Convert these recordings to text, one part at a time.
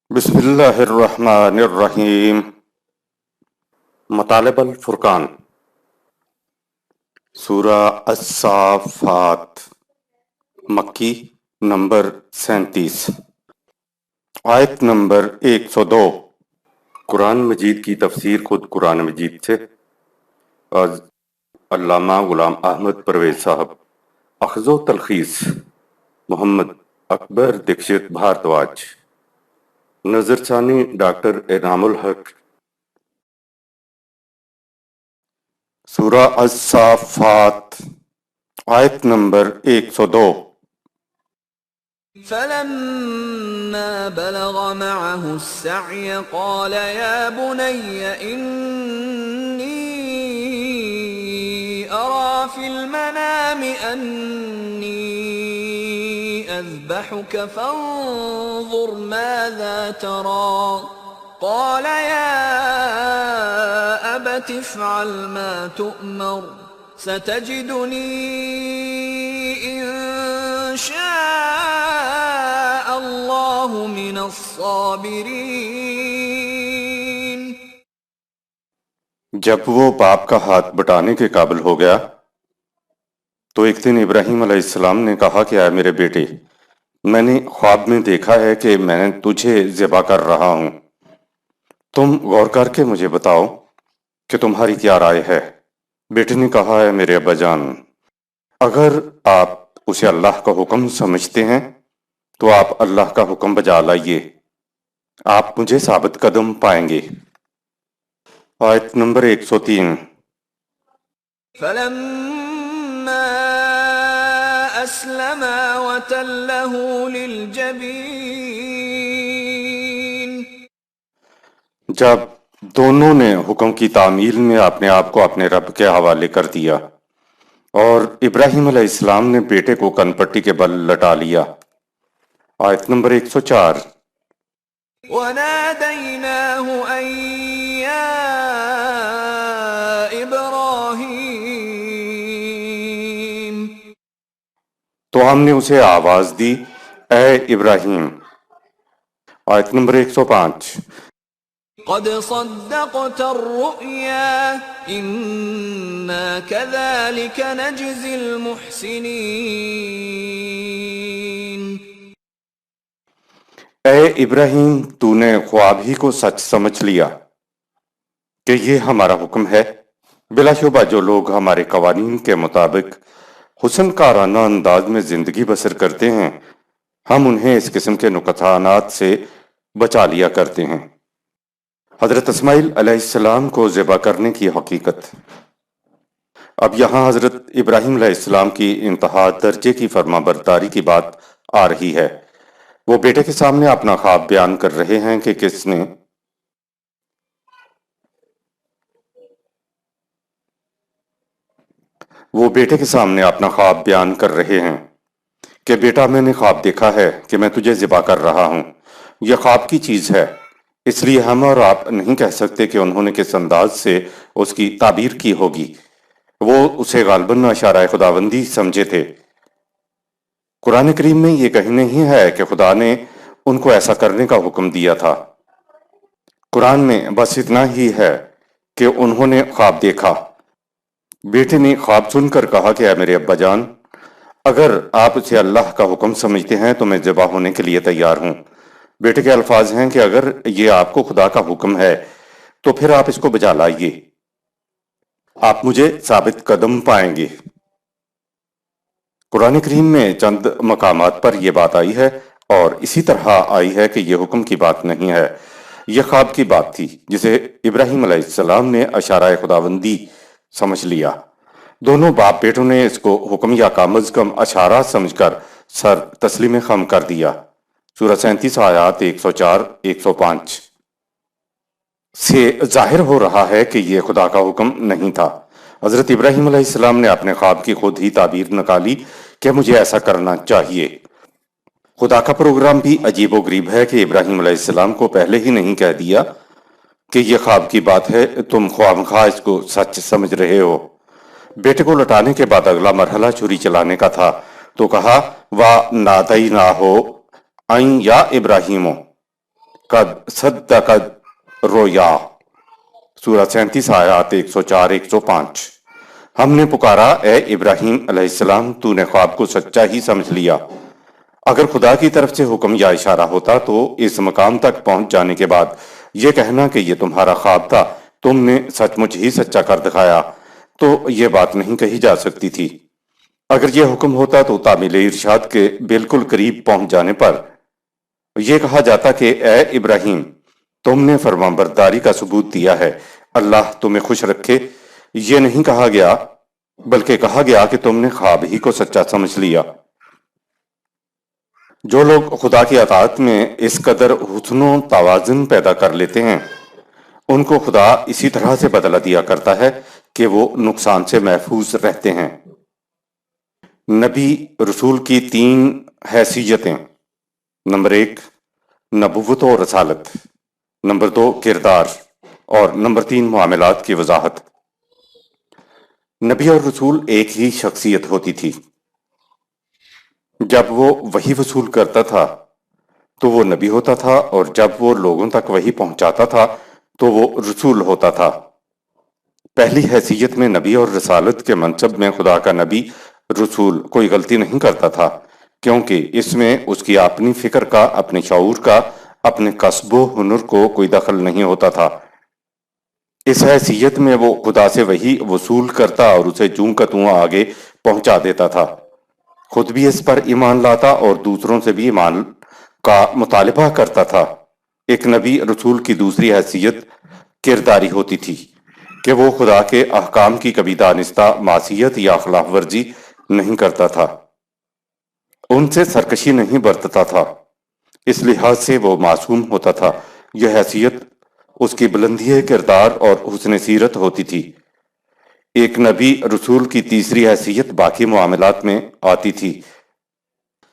بسم اللہ الرحمن الرحیم۔ مطالب الفرقان، سورہ الصافات، مکی، نمبر 37، آیت نمبر 102۔ قرآن مجید کی تفسیر خود قرآن مجید سے از علامہ غلام احمد پرویز صاحب، اخذ و تلخیص محمد اکبر دکشت بھارتواج، نظر ثانی ڈاکٹر انعام الحق۔ سورہ الصافات، آیت نمبر 102۔ فلما بلغ معه السعي قال يا بني إني أرى في المنام أني أذبحك فانظر ماذا ترى قال يا أبت افعل ما تؤمر ستجدني إن شاء الله من الصابرين۔ جب وہ باپ کا ہاتھ بٹانے کے قابل ہو گیا تو ایک دن ابراہیم علیہ السلام نے کہا کہ اے میرے بیٹے، میں نے خواب میں دیکھا ہے کہ میں تجھے ذبح کر رہا ہوں، تم غور کر کے مجھے بتاؤ کہ تمہاری کیا رائے ہے۔ بیٹے نے کہا ہے میرے ابا جان، اگر آپ اسے اللہ کا حکم سمجھتے ہیں تو آپ اللہ کا حکم بجا لائیے، آپ مجھے ثابت قدم پائیں گے۔ آیت نمبر 103۔ فلما أسلما وتله للجبين۔ جب دونوں نے حکم کی تعمیل میں اپنے آپ کو اپنے رب کے حوالے کر دیا اور ابراہیم علیہ السلام نے بیٹے کو کن پٹی کے بل لٹا لیا۔ آیت نمبر 104۔ وناديناه أن يا إبراهيم۔ تو ہم نے اسے آواز دی، اے ابراہیم۔ آیت نمبر 105۔ قد صدقت الرؤيا إنا كذلك نجزي المحسنين۔ اے ابراہیم، تو نے خواب ہی کو سچ سمجھ لیا کہ یہ ہمارا حکم ہے۔ بلا شبہ جو لوگ ہمارے قوانین کے مطابق حسن کارانہ انداز میں زندگی بسر کرتے ہیں، ہم انہیں اس قسم کے نقصانات سے بچا لیا کرتے ہیں۔ حضرت اسماعیل علیہ السلام کو ذبح کرنے کی حقیقت۔ اب یہاں حضرت ابراہیم علیہ السلام کی انتہا درجے کی فرما برداری کی بات آ رہی ہے۔ وہ بیٹے کے سامنے اپنا خواب بیان کر رہے ہیں کہ کس نے وہ بیٹے کے سامنے اپنا خواب بیان کر رہے ہیں کہ بیٹا، میں نے خواب دیکھا ہے کہ میں تجھے ذبح کر رہا ہوں۔ یہ خواب کی چیز ہے، اس لیے ہم اور آپ نہیں کہہ سکتے کہ انہوں نے کس انداز سے اس کی تعبیر کی ہوگی۔ وہ اسے غالباً اشارہ خداوندی سمجھے تھے۔ قرآن کریم میں یہ کہیں نہیں ہے کہ خدا نے ان کو ایسا کرنے کا حکم دیا تھا۔ قرآن میں بس اتنا ہی ہے کہ انہوں نے خواب دیکھا۔ بیٹے نے خواب سن کر کہا کہ اے میرے ابا جان، اگر آپ اسے اللہ کا حکم سمجھتے ہیں تو میں ذبح ہونے کے لیے تیار ہوں۔ بیٹے کے الفاظ ہیں کہ اگر یہ آپ کو خدا کا حکم ہے تو پھر آپ اس کو بجا لائیے، آپ مجھے ثابت قدم پائیں گے۔ قرآن کریم میں چند مقامات پر یہ بات آئی ہے اور اسی طرح آئی ہے کہ یہ حکم کی بات نہیں ہے، یہ خواب کی بات تھی جسے ابراہیم علیہ السلام نے اشارہ خداوندی سمجھ لیا۔ دونوں باپ بیٹوں نے اس کو حکم یا کم از کم اشارہ سمجھ کر سر تسلیم خم کر دیا۔ سورہ 37 آیات 104 105 سے ظاہر ہو رہا ہے کہ یہ خدا کا حکم نہیں تھا۔ حضرت ابراہیم علیہ السلام نے اپنے خواب کی خود ہی تعبیر نکالی کہ مجھے ایسا کرنا چاہیے۔ خدا کا پروگرام بھی عجیب و غریب ہے کہ ابراہیم علیہ السلام کو پہلے ہی نہیں کہہ دیا کہ یہ خواب کی بات ہے، تم خواہ مخواہ اس کو سچ سمجھ رہے ہو۔ بیٹے کو لٹانے کے بعد اگلا مرحلہ چھری چلانے کا تھا، تو کہا وَنَادَيْنَاهُ أَن يَا إِبْرَاهِيمُ، قد صدقت رویا، سورہ 37 آیات 104 105۔ ہم نے پکارا اے ابراہیم علیہ السلام، تو نے خواب کو سچا ہی سمجھ لیا۔ اگر خدا کی طرف سے حکم یا اشارہ ہوتا تو اس مقام تک پہنچ جانے کے بعد یہ کہنا کہ یہ تمہارا خواب تھا، تم نے سچ مچ ہی سچا کر دکھایا، تو یہ بات نہیں کہی جا سکتی تھی۔ اگر یہ حکم ہوتا تو تعمیل ارشاد کے بالکل قریب پہنچ جانے پر یہ کہا جاتا کہ اے ابراہیم، تم نے فرمانبرداری کا ثبوت دیا ہے، اللہ تمہیں خوش رکھے۔ یہ نہیں کہا گیا، بلکہ کہا گیا کہ تم نے خواب ہی کو سچا سمجھ لیا۔ جو لوگ خدا کی اطاعت میں اس قدر حسن و توازن پیدا کر لیتے ہیں، ان کو خدا اسی طرح سے بدلہ دیا کرتا ہے کہ وہ نقصان سے محفوظ رہتے ہیں۔ نبی رسول کی 3 حیثیتیں: نمبر 1 نبوت و رسالت، نمبر 2 کردار، اور نمبر 3 معاملات کی وضاحت۔ نبی اور رسول ایک ہی شخصیت ہوتی تھی۔ جب وہ وحی وصول کرتا تھا تو وہ نبی ہوتا تھا، اور جب وہ لوگوں تک وحی پہنچاتا تھا تو وہ رسول ہوتا تھا۔ پہلی حیثیت میں نبی اور رسالت کے منصب میں خدا کا نبی رسول کوئی غلطی نہیں کرتا تھا، کیونکہ اس میں اس کی اپنی فکر کا، اپنے شعور کا، اپنے کسب و ہنر کو کوئی دخل نہیں ہوتا تھا۔ اس حیثیت میں وہ خدا سے وحی وصول کرتا اور اسے جوں کا توں آگے پہنچا دیتا تھا، خود بھی اس پر ایمان لاتا اور دوسروں سے بھی ایمان کا مطالبہ کرتا تھا۔ ایک نبی رسول کی دوسری حیثیت کرداری ہوتی تھی کہ وہ خدا کے احکام کی کبھی دانستہ معصیت یا خلاف ورزی نہیں کرتا تھا، ان سے سرکشی نہیں برتتا تھا، اس لحاظ سے وہ معصوم ہوتا تھا۔ یہ حیثیت اس کی بلندی کردار اور حسن سیرت ہوتی تھی۔ ایک نبی رسول کی تیسری حیثیت باقی معاملات میں آتی تھی۔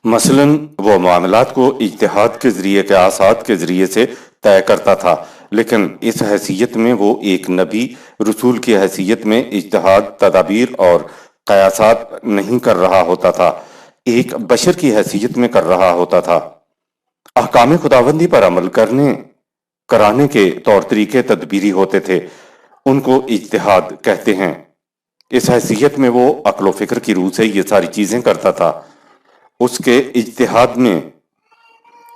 مثلاً وہ معاملات کو اجتہاد کے ذریعے، قیاسات کے ذریعے سے طے کرتا تھا، لیکن اس حیثیت میں وہ ایک نبی رسول کی حیثیت میں اجتہاد، تدابیر اور قیاسات نہیں کر رہا ہوتا تھا، ایک بشر کی حیثیت میں کر رہا ہوتا تھا۔ احکام خداوندی پر عمل کرانے کے طور طریقے تدبیری ہوتے تھے، ان کو اجتہاد کہتے ہیں۔ اس حیثیت میں وہ عقل و فکر کی روح سے یہ ساری چیزیں کرتا تھا۔ اس کے اجتہاد میں،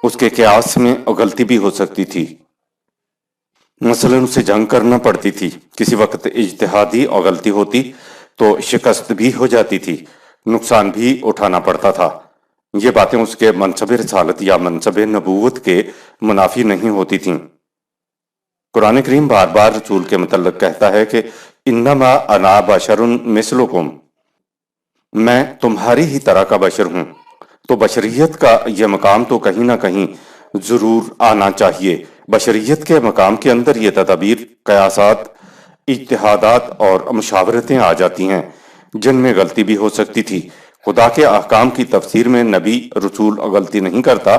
اس کے قیاس میں غلطی بھی ہو سکتی تھی، مثلاً اسے جنگ کرنا پڑتی تھی، کسی وقت اجتہادی اور غلطی ہوتی تو شکست بھی ہو جاتی تھی، نقصان بھی اٹھانا پڑتا تھا۔ یہ باتیں اس کے منصب رسالت یا منصب نبوت کے منافی نہیں ہوتی تھیں۔ قرآن کریم بار بار رسول کے متعلق کہتا ہے کہ انما انا بشر مثلکم، میں تمہاری ہی طرح کا بشر ہوں۔ تو بشریت کا یہ مقام تو کہیں نہ کہیں ضرور آنا چاہیے۔ بشریت کے مقام کے اندر یہ تدابیر، قیاسات، اجتہادات اور مشاورتیں آ جاتی ہیں جن میں غلطی بھی ہو سکتی تھی۔ خدا کے احکام کی تفسیر میں نبی رسول غلطی نہیں کرتا،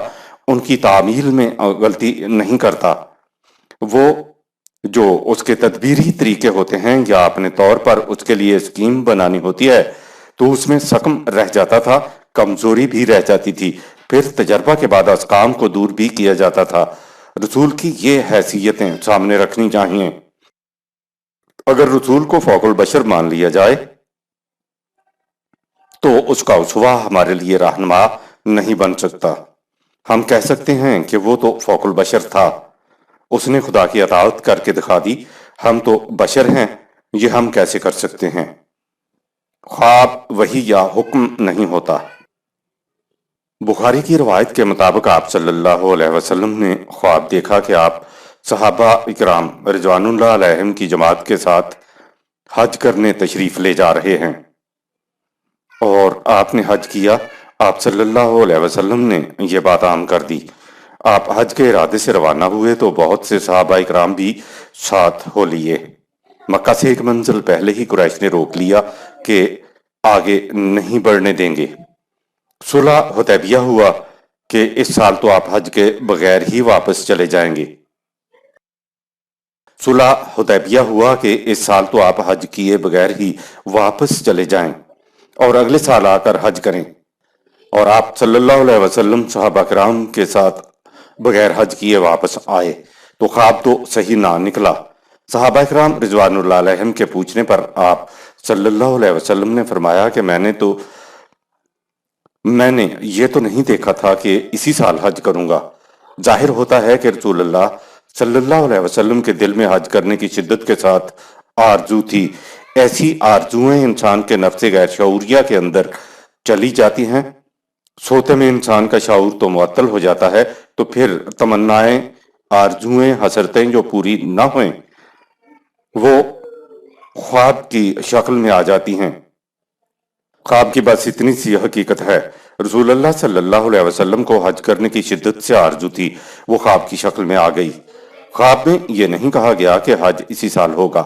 ان کی تعمیل میں غلطی نہیں کرتا۔ وہ جو اس کے تدبیری طریقے ہوتے ہیں یا اپنے طور پر اس کے لیے اسکیم بنانی ہوتی ہے تو اس میں سقم رہ جاتا تھا، کمزوری بھی رہ جاتی تھی، پھر تجربہ کے بعد اسقام کو دور بھی کیا جاتا تھا۔ رسول کی یہ حیثیتیں سامنے رکھنی چاہیے۔ اگر رسول کو فوق البشر مان لیا جائے تو اس کا اسوہ ہمارے لیے رہنما نہیں بن سکتا۔ ہم کہہ سکتے ہیں کہ وہ تو فوق البشر تھا، اس نے خدا کی اطاعت کر کے دکھا دی، ہم تو بشر ہیں، یہ ہم کیسے کر سکتے ہیں؟ خواب وحی یا حکم نہیں ہوتا۔ بخاری کی روایت کے مطابق آپ صلی اللہ علیہ وسلم نے خواب دیکھا کہ آپ صحابہ اکرام رضوان اللہ علیہم کی جماعت کے ساتھ حج کرنے تشریف لے جا رہے ہیں، اور آپ نے حج کیا۔ آپ صلی اللہ علیہ وسلم نے یہ بات عام کر دی۔ آپ حج کے ارادے سے روانہ ہوئے تو بہت سے صحابہ اکرام بھی ساتھ ہو لیے۔ مکہ سے ایک منزل پہلے ہی قریش نے روک لیا کہ آگے نہیں بڑھنے دیں گے۔ صلح حدیبیہ ہوا کہ اس سال تو آپ حج کے بغیر ہی واپس چلے جائیں گے۔ صلح حدیبیہ ہوا کہ اس سال تو آپ حج کیے بغیر ہی واپس چلے جائیں اور اگلے سال آ کر حج کریں، اور آپ صلی اللہ علیہ وسلم صحابہ کرام کے ساتھ بغیر حج کیے واپس آئے تو خواب تو صحیح نہ نکلا۔ صحابہ کرام رضوان اللہ علیہم کے پوچھنے پر آپ صلی اللہ علیہ وسلم نے فرمایا کہ میں نے یہ تو نہیں دیکھا تھا کہ اسی سال حج کروں گا۔ ظاہر ہوتا ہے کہ رسول اللہ صلی اللہ علیہ وسلم کے دل میں حج کرنے کی شدت کے ساتھ آرزو تھی۔ ایسی آرزویں انسان کے نفس غیر شعوریہ کے اندر چلی جاتی ہیں۔ سوتے میں انسان کا شعور تو معطل ہو جاتا ہے، تو پھر تمنائیں، آرزویں، حسرتیں جو پوری نہ ہوئیں وہ خواب کی شکل میں آ جاتی ہیں۔ خواب کی بس اتنی سی حقیقت ہے۔ رسول اللہ صلی اللہ علیہ وسلم کو حج کرنے کی شدت سے آرزو تھی، وہ خواب کی شکل میں آ گئی۔ خواب میں یہ نہیں کہا گیا کہ حج اسی سال ہوگا۔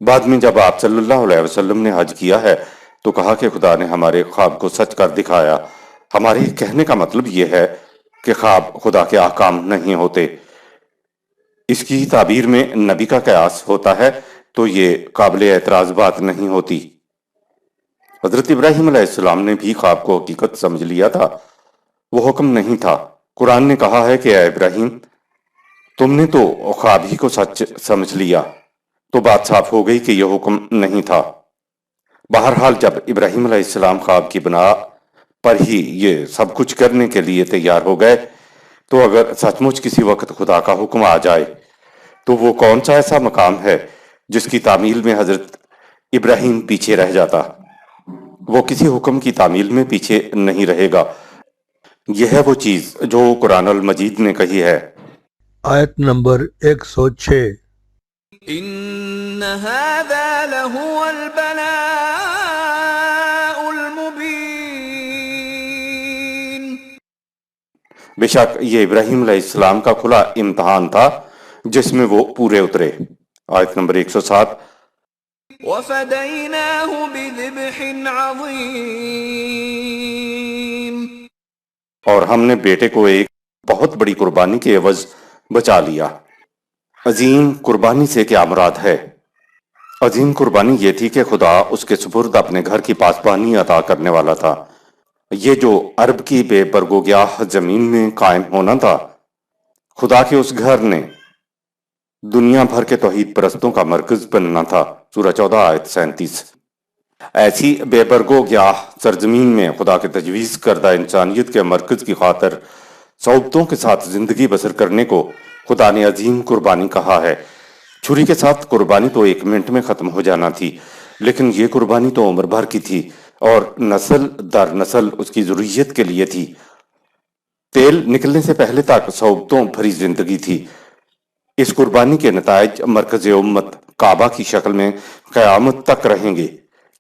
بعد میں جب آپ صلی اللہ علیہ وسلم نے حج کیا ہے تو کہا کہ خدا نے ہمارے خواب کو سچ کر دکھایا۔ ہمارے کہنے کا مطلب یہ ہے کہ خواب خدا کے احکام نہیں ہوتے۔ اس کی تعبیر میں نبی کا قیاس ہوتا ہے تو یہ قابل اعتراض بات نہیں ہوتی۔ حضرت ابراہیم علیہ السلام نے بھی خواب کو حقیقت سمجھ لیا تھا، وہ حکم نہیں تھا۔ قرآن نے کہا ہے کہ اے ابراہیم، تم نے تو خواب ہی کو سچ سمجھ لیا، تو بات صاف ہو گئی کہ یہ حکم نہیں تھا۔ بہرحال جب ابراہیم علیہ السلام خواب کی بنا پر ہی یہ سب کچھ کرنے کے لیے تیار ہو گئے، تو اگر سچ مچ کسی وقت خدا کا حکم آ جائے تو وہ کون سا ایسا مقام ہے جس کی تعمیل میں حضرت ابراہیم پیچھے رہ جاتا؟ وہ کسی حکم کی تعمیل میں پیچھے نہیں رہے گا۔ یہ ہے وہ چیز جو قرآن المجید نے کہی ہے۔ آیت نمبر 106۔ ان هذا لهو البلاء المبين۔ بے شک یہ ابراہیم علیہ السلام کا کھلا امتحان تھا جس میں وہ پورے اترے۔ آیت نمبر 107۔ وفديناه بذبح عظيم۔ اور ہم نے بیٹے کو ایک بہت بڑی قربانی کے عوض بچا لیا۔ عظیم قربانی سے کیا مراد ہے؟ عظیم قربانی یہ تھی کہ خدا اس کے سپرد اپنے گھر کی پاسبانی عطا کرنے والا تھا۔ یہ جو عرب کی بے برگ و گیاہ زمین میں قائم ہونا تھا، خدا کے اس گھر نے دنیا بھر کے توحید پرستوں کا مرکز بننا تھا۔ سورہ 14 آیت 37۔ ایسی بے برگ و گیاہ سرزمین میں خدا کے تجویز کردہ انسانیت کے مرکز کی خاطر صعوبتوں کے ساتھ زندگی بسر کرنے کو خدا نے عظیم قربانی کہا ہے۔ چھری کے ساتھ قربانی تو 1 منٹ میں ختم ہو جانا تھی، لیکن یہ قربانی تو عمر بھر کی تھی اور نسل در نسل اس کی ضروریت کے لیے تھی۔ تیل نکلنے سے پہلے تک صعوبتوں بھری زندگی تھی۔ اس قربانی کے نتائج مرکز امت کعبہ کی شکل میں قیامت تک رہیں گے،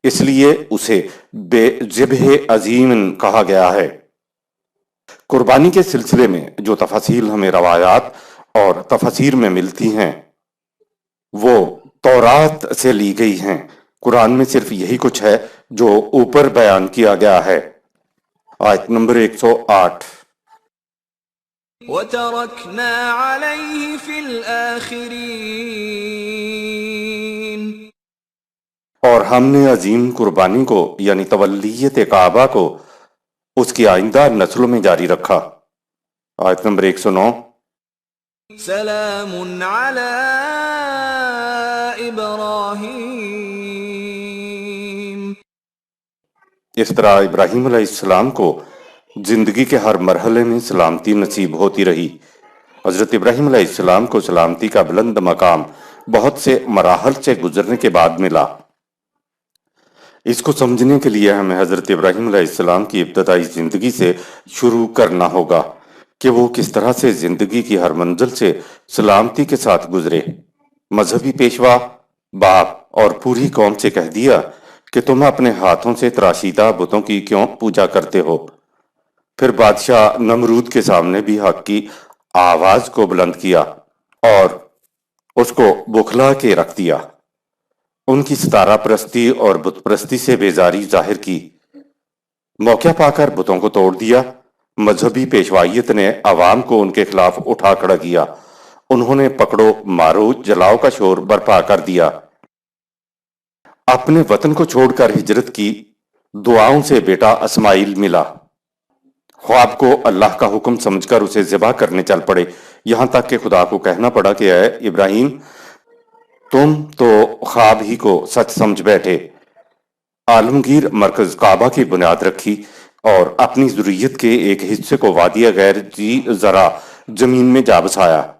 اس لیے اسے بے ذبح عظیم کہا گیا ہے۔ قربانی کے سلسلے میں جو تفاصیل ہمیں روایات اور تفاسیر میں ملتی ہیں وہ تورات سے لی گئی ہیں۔ قرآن میں صرف یہی کچھ ہے جو اوپر بیان کیا گیا ہے۔ آیت نمبر 108۔ وَتَرَكْنَا عَلَيْهِ فِي الْآخِرِينَ۔ اور ہم نے عظیم قربانی کو یعنی تولیت کعبہ کو اس کی آئندہ نسلوں میں جاری رکھا۔ آیت نمبر 109۔ سلام علی ابراہیم۔ اس طرح ابراہیم علیہ السلام کو زندگی کے ہر مرحلے میں سلامتی نصیب ہوتی رہی۔ حضرت ابراہیم علیہ السلام کو سلامتی کا بلند مقام بہت سے مراحل سے گزرنے کے بعد ملا۔ اس کو سمجھنے کے لیے ہمیں حضرت ابراہیم علیہ السلام کی ابتدائی زندگی سے شروع کرنا ہوگا کہ وہ کس طرح سے زندگی کی ہر منزل سے سلامتی کے ساتھ گزرے۔ مذہبی پیشوا باپ اور پوری قوم سے کہہ دیا کہ تم اپنے ہاتھوں سے تراشیدہ بتوں کی کیوں پوجا کرتے ہو؟ پھر بادشاہ نمرود کے سامنے بھی حق کی آواز کو بلند کیا اور اس کو بکھلا کے رکھ دیا۔ ان کی ستارہ پرستی اور بت پرستی سے بیزاری ظاہر کی۔ موقع پا کر بتوں کو توڑ دیا۔ مذہبی پیشوائیت نے عوام کو ان کے خلاف اٹھا کھڑا کیا۔ انہوں نے پکڑو مارو جلاؤ کا شور برپا کر دیا۔ اپنے وطن کو چھوڑ کر ہجرت کی۔ دعاؤں سے بیٹا اسماعیل ملا۔ خواب کو اللہ کا حکم سمجھ کر اسے ذبح کرنے چل پڑے، یہاں تک کہ خدا کو کہنا پڑا کہ اے ابراہیم، تم تو خواب ہی کو سچ سمجھ بیٹھے۔ عالمگیر مرکز کعبہ کی بنیاد رکھی اور اپنی ذریت کے ایک حصے کو وادی غیر ذی زرع زمین میں جا بسایا۔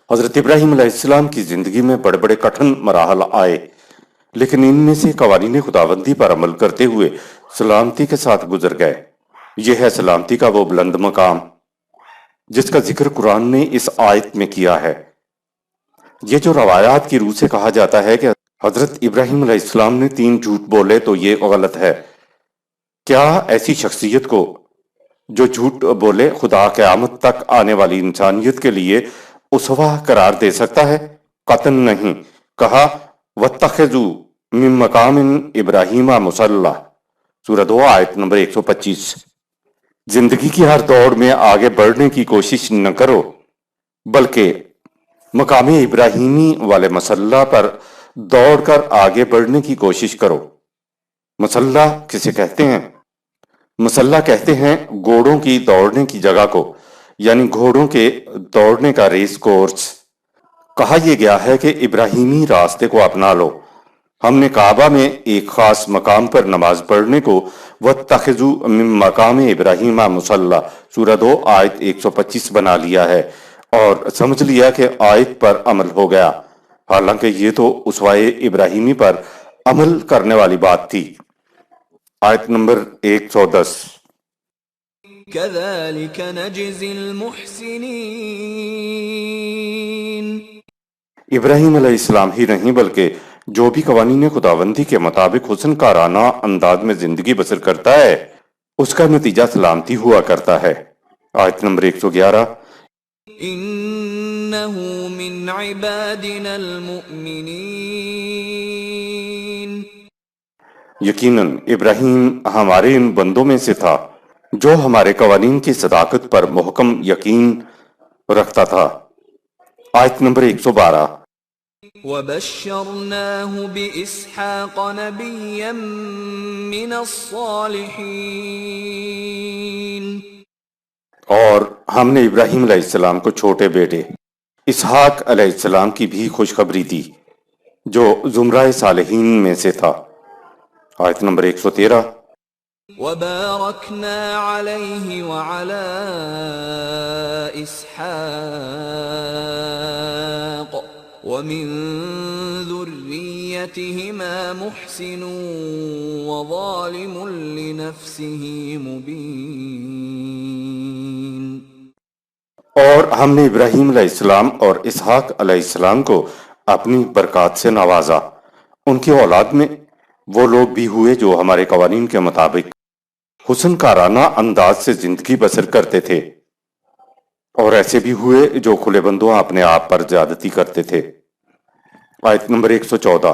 حضرت ابراہیم علیہ السلام کی زندگی میں بڑے بڑے کٹھن مراحل آئے، لیکن ان میں سے قوانین خداوندی پر عمل کرتے ہوئے سلامتی کے ساتھ گزر گئے۔ یہ ہے سلامتی کا وہ بلند مقام جس کا ذکر قرآن نے اس آیت میں کیا ہے۔ یہ جو روایات کی روح سے کہا جاتا ہے کہ حضرت ابراہیم علیہ السلام نے 3 جھوٹ بولے تو یہ غلط ہے۔ کیا ایسی شخصیت کو جو جھوٹ بولے خدا قیامت تک آنے والی انسانیت کے لیے اسوہ قرار دے سکتا ہے؟ قطعاً نہیں۔ کہا وَاتَّخِذُوا مِن مَّقَامِ إِبْرَاهِيمَ مُصَلًّى، سورہ 2 آیت نمبر 125۔ زندگی کی ہر دوڑ میں آگے بڑھنے کی کوشش نہ کرو، بلکہ مقام ابراہیمی والے مصلی پر دوڑ کر آگے بڑھنے کی کوشش کرو۔ مصلی کسے کہتے ہیں؟ مصلی کہتے ہیں گھوڑوں کی دوڑنے کی جگہ کو، یعنی گھوڑوں کے دوڑنے کا ریس کورس۔ کہا یہ گیا ہے کہ ابراہیمی راستے کو اپنا لو۔ ہم نے کعبہ میں ایک خاص مقام پر نماز پڑھنے کو وَاتَّخِذُوا مِن مَّقَامِ إِبْرَاهِيمَ مُصَلًّى، سورہ 2 آیت 125 بنا لیا ہے اور سمجھ لیا کہ آیت پر عمل ہو گیا، حالانکہ یہ تو اسوہ ابراہیمی پر عمل کرنے والی بات تھی۔ آیت نمبر 110۔ كذلك نجزي المحسنين۔ ابراہیم علیہ السلام ہی نہیں بلکہ جو بھی قوانین خداوندی کے مطابق حسن کارانہ انداز میں زندگی بسر کرتا ہے اس کا نتیجہ سلامتی ہوا کرتا ہے۔ آیت نمبر 111۔ إنه من عبادنا المؤمنين۔ یقیناً ابراہیم ہمارے ان بندوں میں سے تھا جو ہمارے قوانین کی صداقت پر محکم یقین رکھتا تھا۔ آیت نمبر 112۔ وبشرناه بإسحاق نبيا من الصالحين۔ اور ہم نے ابراہیم علیہ السلام کو چھوٹے بیٹے اسحاق علیہ السلام کی بھی خوشخبری دی جو زمرہ صالحین میں سے تھا۔ آیت نمبر 113۔ وباركنا عليه وعلى إسحاق ومن ذريتهما محسن وظالم لنفسه مبين۔ اور ہم نے ابراہیم علیہ السلام اور اسحاق علیہ السلام کو اپنی برکات سے نوازا۔ ان کی اولاد میں وہ لوگ بھی ہوئے جو ہمارے قوانین کے مطابق حسن کارانہ انداز سے زندگی بسر کرتے تھے، اور ایسے بھی ہوئے جو کھلے بندوں اپنے آپ پر زیادتی کرتے تھے۔ آیت نمبر 114۔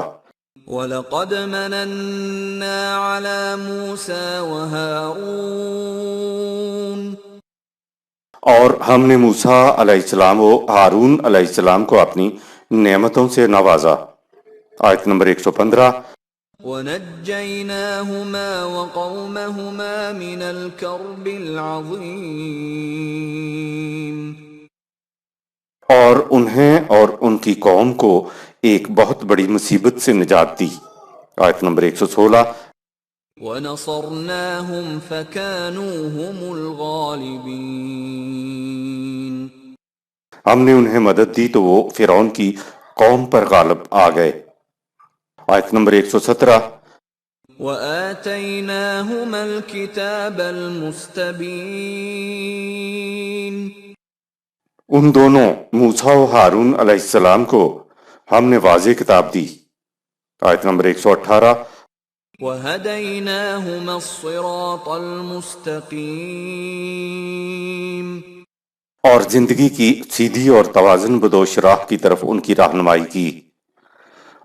وَلَقَدْ مَنَنَّا عَلَى مُوسَى وَهَارُونَ۔ اور ہم نے موسیٰ علیہ السلام و ہارون علیہ السلام کو اپنی نعمتوں سے نوازا۔ آیت نمبر 115۔ وَنَجَّيْنَاهُمَا وَقَوْمَهُمَا مِنَ الْكَرْبِ الْعَظِيمِ۔ اور انہیں اور ان کی قوم کو ایک بہت بڑی مصیبت سے نجات دی۔ آیت نمبر 116۔ وَنَصَرْنَاهُمْ فَكَانُوا هُمُ الْغَالِبِينَ۔ ہم نے انہیں مدد دی تو وہ فرعون کی قوم پر غالب آ گئے۔ آیت نمبر 117۔ وَآتَيْنَاهُمَا الْكِتَابَ الْمُسْتَبِينَ۔ ان دونوں موسیٰ و ہارون علیہ السلام کو ہم نے واضح کتاب دی۔ آیت نمبر 118۔ وَهَدَيْنَاهُمَا الصِّرَاطَ الْمُسْتَقِيمَ۔ اور زندگی کی سیدھی اور توازن بدوش راہ کی طرف ان کی رہنمائی کی۔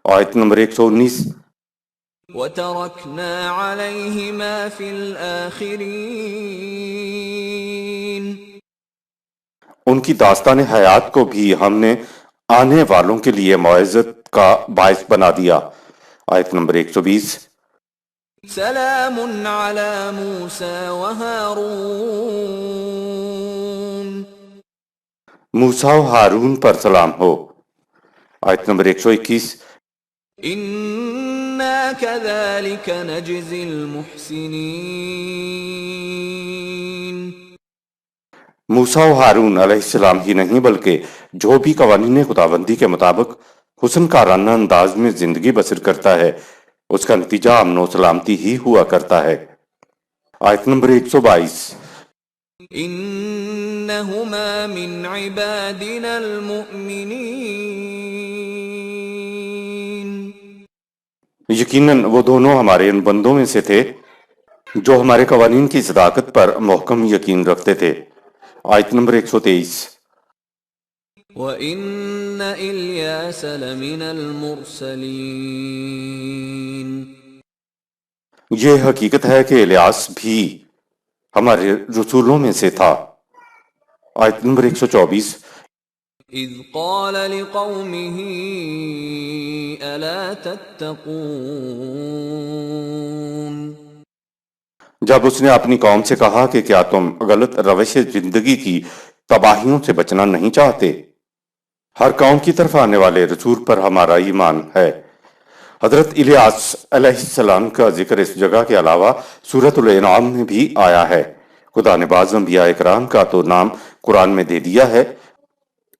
آیت نمبر 119۔ وَتَرَكْنَا عَلَيْهِمَا فِي الْآخِرِينَ۔ ان کی داستان حیات کو بھی ہم نے آنے والوں کے لیے معزت کا باعث بنا دیا۔ آیت نمبر 120۔ سلام على موسى وهارون موسیٰ و ہارون پر سلام ہو۔ آیت نمبر 121۔ إنا كذلك نجزي المحسنين موسیٰ و ہارون علیہ السلام ہی نہیں بلکہ جو بھی قوانین خداوندی کے مطابق حسن کارانہ انداز میں زندگی بسر کرتا ہے اس کا نتیجہ امن و سلامتی ہی ہوا کرتا ہے۔ آیت نمبر 122۔ إنهما من عبادنا المؤمنين یقیناً وہ دونوں ہمارے ان بندوں میں سے تھے جو ہمارے قوانین کی صداقت پر محکم یقین رکھتے تھے۔ آیت نمبر 123۔ وَإِنَّ إِلْيَاسَ لَمِنَ الْمُرْسَلِينَ یہ حقیقت ہے کہ الیاس بھی ہمارے رسولوں میں سے تھا۔ آیت نمبر 124۔ إِذْ قَالَ لِقَوْمِهِ أَلَا تَتَّقُونَ جب اس نے اپنی قوم سے کہا کہ کیا تم غلط روش زندگی کی تباہیوں سے بچنا نہیں چاہتے؟ ہر قوم کی طرف آنے والے رسول پر ہمارا ایمان ہے۔ حضرت الیاس علیہ السلام کا ذکر اس جگہ کے علاوہ سورۃ الانعام میں بھی آیا ہے۔ خدا نے بعض انبیاء کرام کا تو نام قرآن میں دے دیا ہے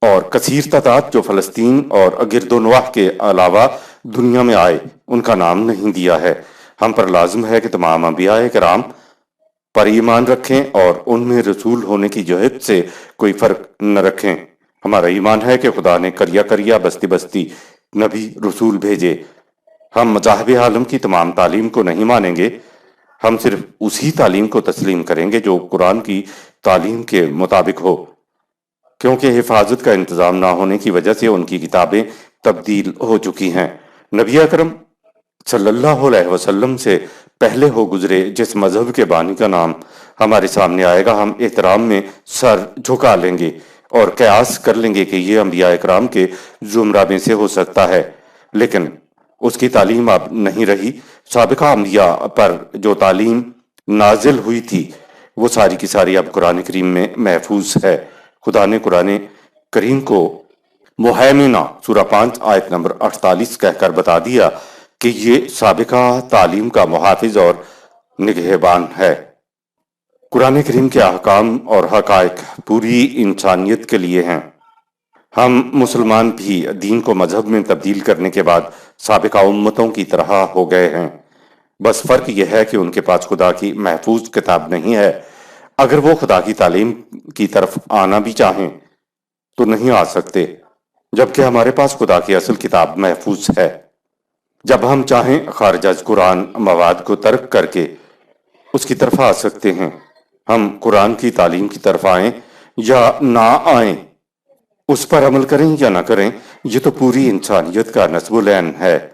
اور کثیر تعداد جو فلسطین اور گرد و نواح کے علاوہ دنیا میں آئے ان کا نام نہیں دیا ہے۔ ہم پر لازم ہے کہ تمام انبیاء کرام پر ایمان رکھیں اور ان میں رسول ہونے کی جہت سے کوئی فرق نہ رکھیں۔ ہمارا ایمان ہے کہ خدا نے کریا کریا بستی بستی نبی رسول بھیجے۔ ہم مذاہب عالم کی تمام تعلیم کو نہیں مانیں گے، ہم صرف اسی تعلیم کو تسلیم کریں گے جو قرآن کی تعلیم کے مطابق ہو، کیونکہ حفاظت کا انتظام نہ ہونے کی وجہ سے ان کی کتابیں تبدیل ہو چکی ہیں۔ نبی اکرم صلی اللہ علیہ وسلم سے پہلے ہو گزرے جس مذہب کے بانی کا نام ہمارے سامنے آئے گا ہم احترام میں سر جھکا لیں گے اور قیاس کر لیں گے کہ یہ انبیاء اکرام کے زمرہ میں سے ہو سکتا ہے، لیکن اس کی تعلیم اب نہیں رہی۔ سابقہ انبیاء پر جو تعلیم نازل ہوئی تھی وہ ساری کی ساری اب قرآن کریم میں محفوظ ہے۔ خدا نے قرآن کریم کو مہیمنہ سورہ 5 آیت نمبر 48 کہہ کر بتا دیا کہ یہ سابقہ تعلیم کا محافظ اور نگہبان ہے۔ قرآن کریم کے احکام اور حقائق پوری انسانیت کے لیے ہیں۔ ہم مسلمان بھی دین کو مذہب میں تبدیل کرنے کے بعد سابقہ امتوں کی طرح ہو گئے ہیں، بس فرق یہ ہے کہ ان کے پاس خدا کی محفوظ کتاب نہیں ہے۔ اگر وہ خدا کی تعلیم کی طرف آنا بھی چاہیں تو نہیں آ سکتے، جبکہ ہمارے پاس خدا کی اصل کتاب محفوظ ہے۔ جب ہم چاہیں خارج از قرآن مواد کو ترک کر کے اس کی طرف آ سکتے ہیں۔ ہم قرآن کی تعلیم کی طرف آئیں یا نہ آئیں، اس پر عمل کریں یا نہ کریں، یہ تو پوری انسانیت کا نصب العین ہے۔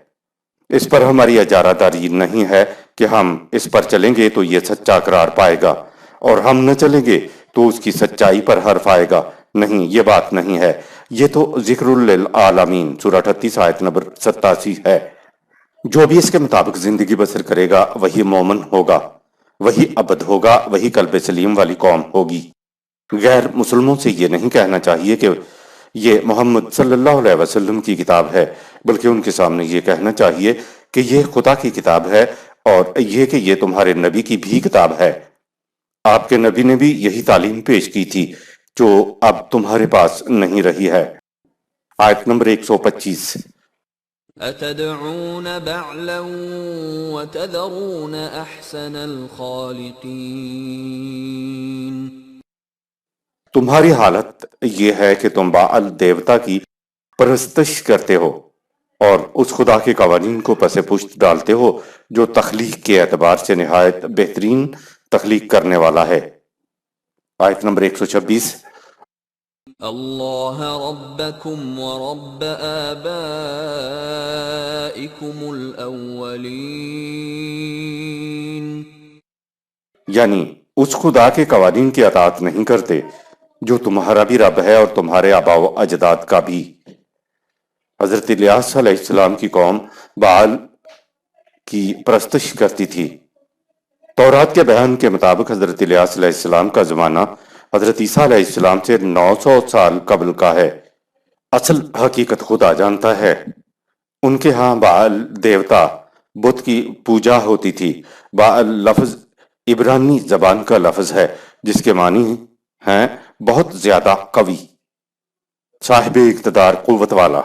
اس پر ہماری اجارہ داری نہیں ہے کہ ہم اس پر چلیں گے تو یہ سچا قرار پائے گا اور ہم نہ چلیں گے تو اس کی سچائی پر حرف آئے گا۔ نہیں، یہ بات نہیں ہے۔ یہ تو ذکر للعالمین سورہ 38 آیت نمبر 87 ہے۔ جو بھی اس کے مطابق زندگی بسر کرے گا وہی مومن ہوگا، وہی عبد ہوگا، وہی قلب سلیم والی قوم ہوگی۔ غیر مسلموں سے یہ نہیں کہنا چاہیے کہ یہ محمد صلی اللہ علیہ وسلم کی کتاب ہے، بلکہ ان کے سامنے یہ کہنا چاہیے کہ یہ خدا کی کتاب ہے اور یہ کہ یہ تمہارے نبی کی بھی کتاب ہے۔ آپ کے نبی نے بھی یہی تعلیم پیش کی تھی جو اب تمہارے پاس نہیں رہی ہے۔ آیت نمبر 125۔ أتدعون بعلا وتذرون أحسن الخالقين تمہاری حالت یہ ہے کہ تم باال دیوتا کی پرستش کرتے ہو اور اس خدا کے قوانین کو پس پشت ڈالتے ہو جو تخلیق کے اعتبار سے نہایت بہترین تخلیق کرنے والا ہے۔ آیت نمبر 126۔ اللہ ربکم ورب آبائکم الاولین یعنی اس خدا کے قوانین کی اطاعت نہیں کرتے جو تمہارا بھی رب ہے اور تمہارے آباء و اجداد کا بھی۔ حضرت الیاس علیہ السلام کی قوم بعال کی پرستش کرتی تھی۔ تورات کے بیان کے مطابق حضرت الیاس علیہ السلام کا زمانہ حضرت عیسیٰ علیہ السلام سے 900 سال قبل کا ہے۔ اصل حقیقت خدا جانتا ہے۔ ان کے ہاں بعل دیوتا بت کی پوجا ہوتی تھی۔ بعل لفظ عبرانی زبان کا لفظ ہے جس کے معنی ہیں بہت زیادہ قوی، صاحب اقتدار، قوت والا،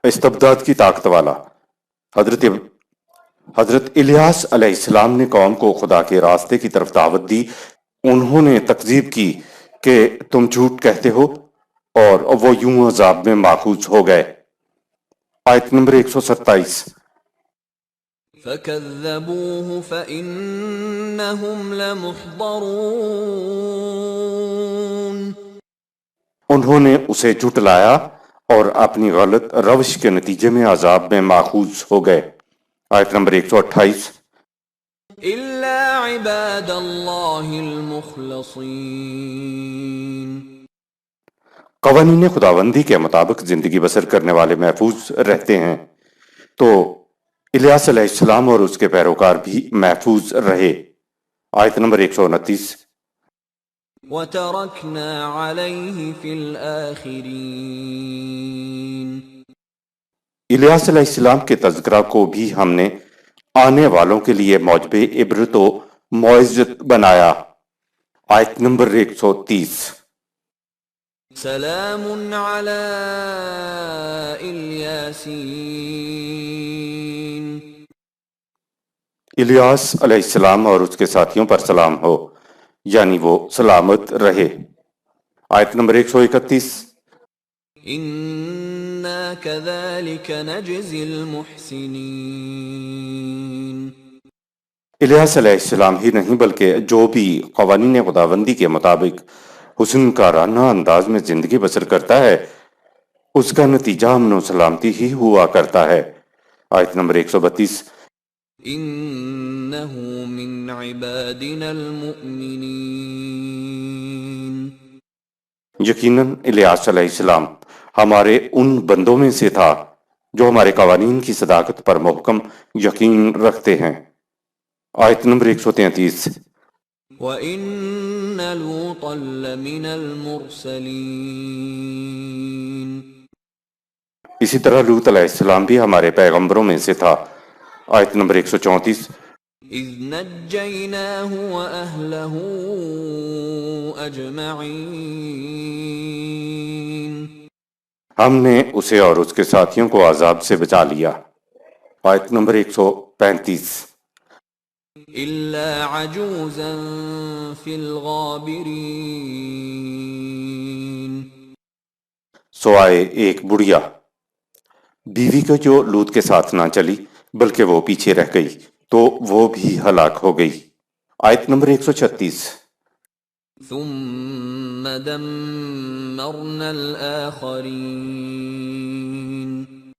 استبداد کی طاقت والا۔ حضرت الیاس علیہ السلام نے قوم کو خدا کے راستے کی طرف دعوت دی۔ انہوں نے تکذیب کی کہ تم جھوٹ کہتے ہو، اور وہ یوں عذاب میں ماخوذ ہو گئے۔ آیت نمبر 127۔ فَكَذَّبُوهُ فَإِنَّهُمْ لَمُحْضَرُونَ۔ انہوں نے اسے جھٹلایا اور اپنی غلط روش کے نتیجے میں عذاب میں ماخوذ ہو گئے۔ آیت نمبر 128۔ إِلَّا عِبَادَ اللَّهِ الْمُخْلَصِينَ۔ قوانین خداوندی کے مطابق زندگی بسر کرنے والے محفوظ رہتے ہیں، تو الیاس علیہ السلام اور اس کے پیروکار بھی محفوظ رہے۔ آیت نمبر 129۔ وَتَرَكْنَا عَلَيْهِ فِي الْآخِرِينَ۔ الیاس علیہ السلام کے تذکرہ کو بھی ہم نے آنے والوں کے لیے موجب عبرت و موعظت بنایا۔ آیت نمبر 130۔ سلام علی الیاسین۔ الیاس علیہ السلام اور اس کے ساتھیوں پر سلام ہو، یعنی وہ سلامت رہے۔ آیت نمبر 131۔ انا کذالک نجزی المحسنین۔ الیاس علیہ السلام ہی نہیں بلکہ جو بھی قوانین خداوندی کے مطابق حسن کارانہ انداز میں زندگی بسر کرتا ہے اس کا نتیجہ امن و سلامتی ہی ہوا کرتا ہے۔ آیت نمبر 132۔ انہ من عبادنا المؤمنین۔ یقیناً الیاس علیہ السلام ہمارے ان بندوں میں سے تھا جو ہمارے قوانین کی صداقت پر محکم یقین رکھتے ہیں۔ آیت نمبر 133۔ وَإِنَّ لُوطًا لَّمِنَ الْمُرْسَلِينَ۔ اسی طرح لوط علیہ السلام بھی ہمارے پیغمبروں میں سے تھا۔ آیت نمبر 134۔ اِذْ نَجَّيْنَاهُ وَأَهْلَهُ أَجْمَعِينَ۔ ہم نے اسے اور اس کے ساتھیوں کو عذاب سے بچا لیا۔ آیت نمبر 135۔ إِلَّا عَجُوزًا فِي الْغَابِرِينَ۔ سوائے ایک بڑھیا بیوی کو جو لوط کے ساتھ نہ چلی بلکہ وہ پیچھے رہ گئی تو وہ بھی ہلاک ہو گئی۔ آیت نمبر 136۔ ثُمَّ دَمَّرْنَا الْآخَرِينَ۔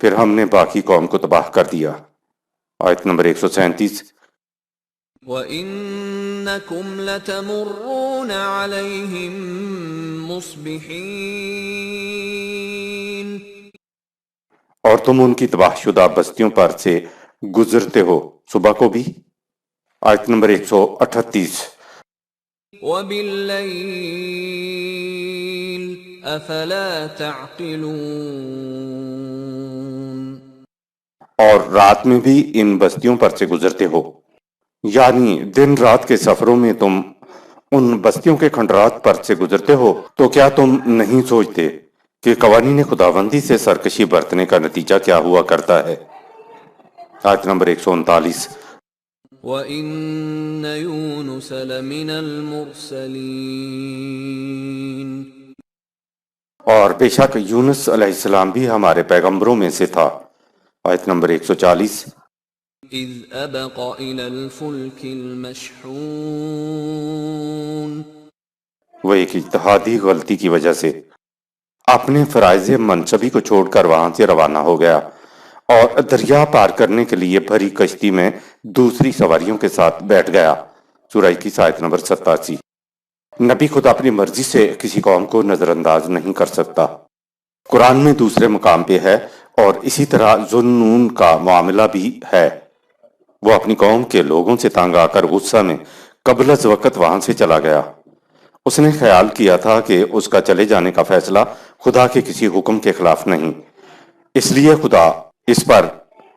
پھر ہم نے باقی قوم کو تباہ کر دیا۔ آیت نمبر 137۔ وَإِنَّكُمْ لَتَمُرُّونَ عَلَيْهِمْ مُصْبِحِينَ۔ اور تم ان کی تباہ شدہ بستیوں پر سے گزرتے ہو صبح کو بھی۔ آیت نمبر 138۔ وَبِاللَّيْلِ أَفَلَا تَعْقِلُونَ۔ اور رات میں بھی ان بستیوں پر سے گزرتے ہو، یعنی دن رات کے سفروں میں تم ان بستیوں کے کھنڈرات پر سے گزرتے ہو تو کیا تم نہیں سوچتے کہ قوانین خداوندی سے سرکشی برتنے کا نتیجہ کیا ہوا کرتا ہے۔ آیت نمبر 139۔ وَإِنَّ يُونُسَ لَمِنَ الْمُرْسَلِينَ۔ اور بے شک یونس علیہ السلام بھی ہمارے پیغمبروں میں سے تھا۔ آیت نمبر 140۔ إِذْ أَبَقَ إِلَى الْفُلْكِ الْمَشْحُونِ۔ وہ ایک اجتہادی غلطی کی وجہ سے اپنے فرائض منصبی کو چھوڑ کر وہاں سے روانہ ہو گیا اور دریا پار کرنے کے لیے بھری کشتی میں دوسری سواریوں کے ساتھ بیٹھ گیا۔ سورہ کی آیت نمبر 87۔ نبی خود اپنی مرضی سے کسی قوم کو نظر انداز نہیں کر سکتا۔ قرآن میں دوسرے مقام پہ ہے اور اسی طرح ذُو النون کا معاملہ بھی ہے۔ وہ اپنی قوم کے لوگوں سے تنگ آ کر غصہ میں قبل از وقت وہاں سے چلا گیا۔ اس نے خیال کیا تھا کہ اس کا چلے جانے کا فیصلہ خدا کے کسی حکم کے خلاف نہیں، اس لیے خدا اس پر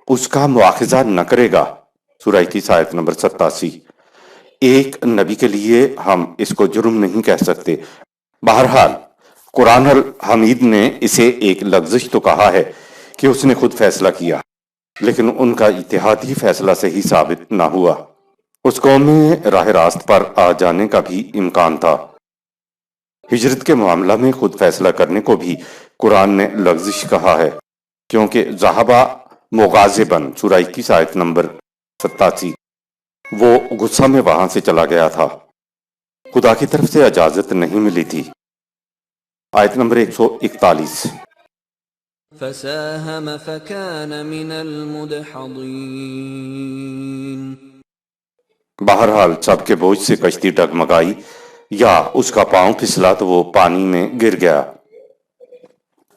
اس کا مواخذہ نہ کرے گا۔ سورہ کی آیت نمبر 87۔ ایک نبی کے لیے ہم اس کو جرم نہیں کہہ سکتے۔ بہرحال قرآن الحمید نے اسے ایک لغزش تو کہا ہے کہ اس نے خود فیصلہ کیا، لیکن ان کا اتحادی فیصلہ صحیح ثابت نہ ہوا۔ اس قوم میں راہ راست پر آ جانے کا بھی امکان تھا۔ ہجرت کے معاملہ میں خود فیصلہ کرنے کو بھی قرآن نے لغزش کہا ہے، کیونکہ ذہبہ مغاضباً سورہ 21 آیت نمبر 87، وہ غصہ میں وہاں سے چلا گیا تھا، خدا کی طرف سے اجازت نہیں ملی تھی۔ آیت نمبر 141۔ فساهم فكان من المدحضين بہرحال سب کے بوجھ سے کشتی ڈگمگائی یا اس کا پاؤں پھسلا تو وہ پانی میں گر گیا۔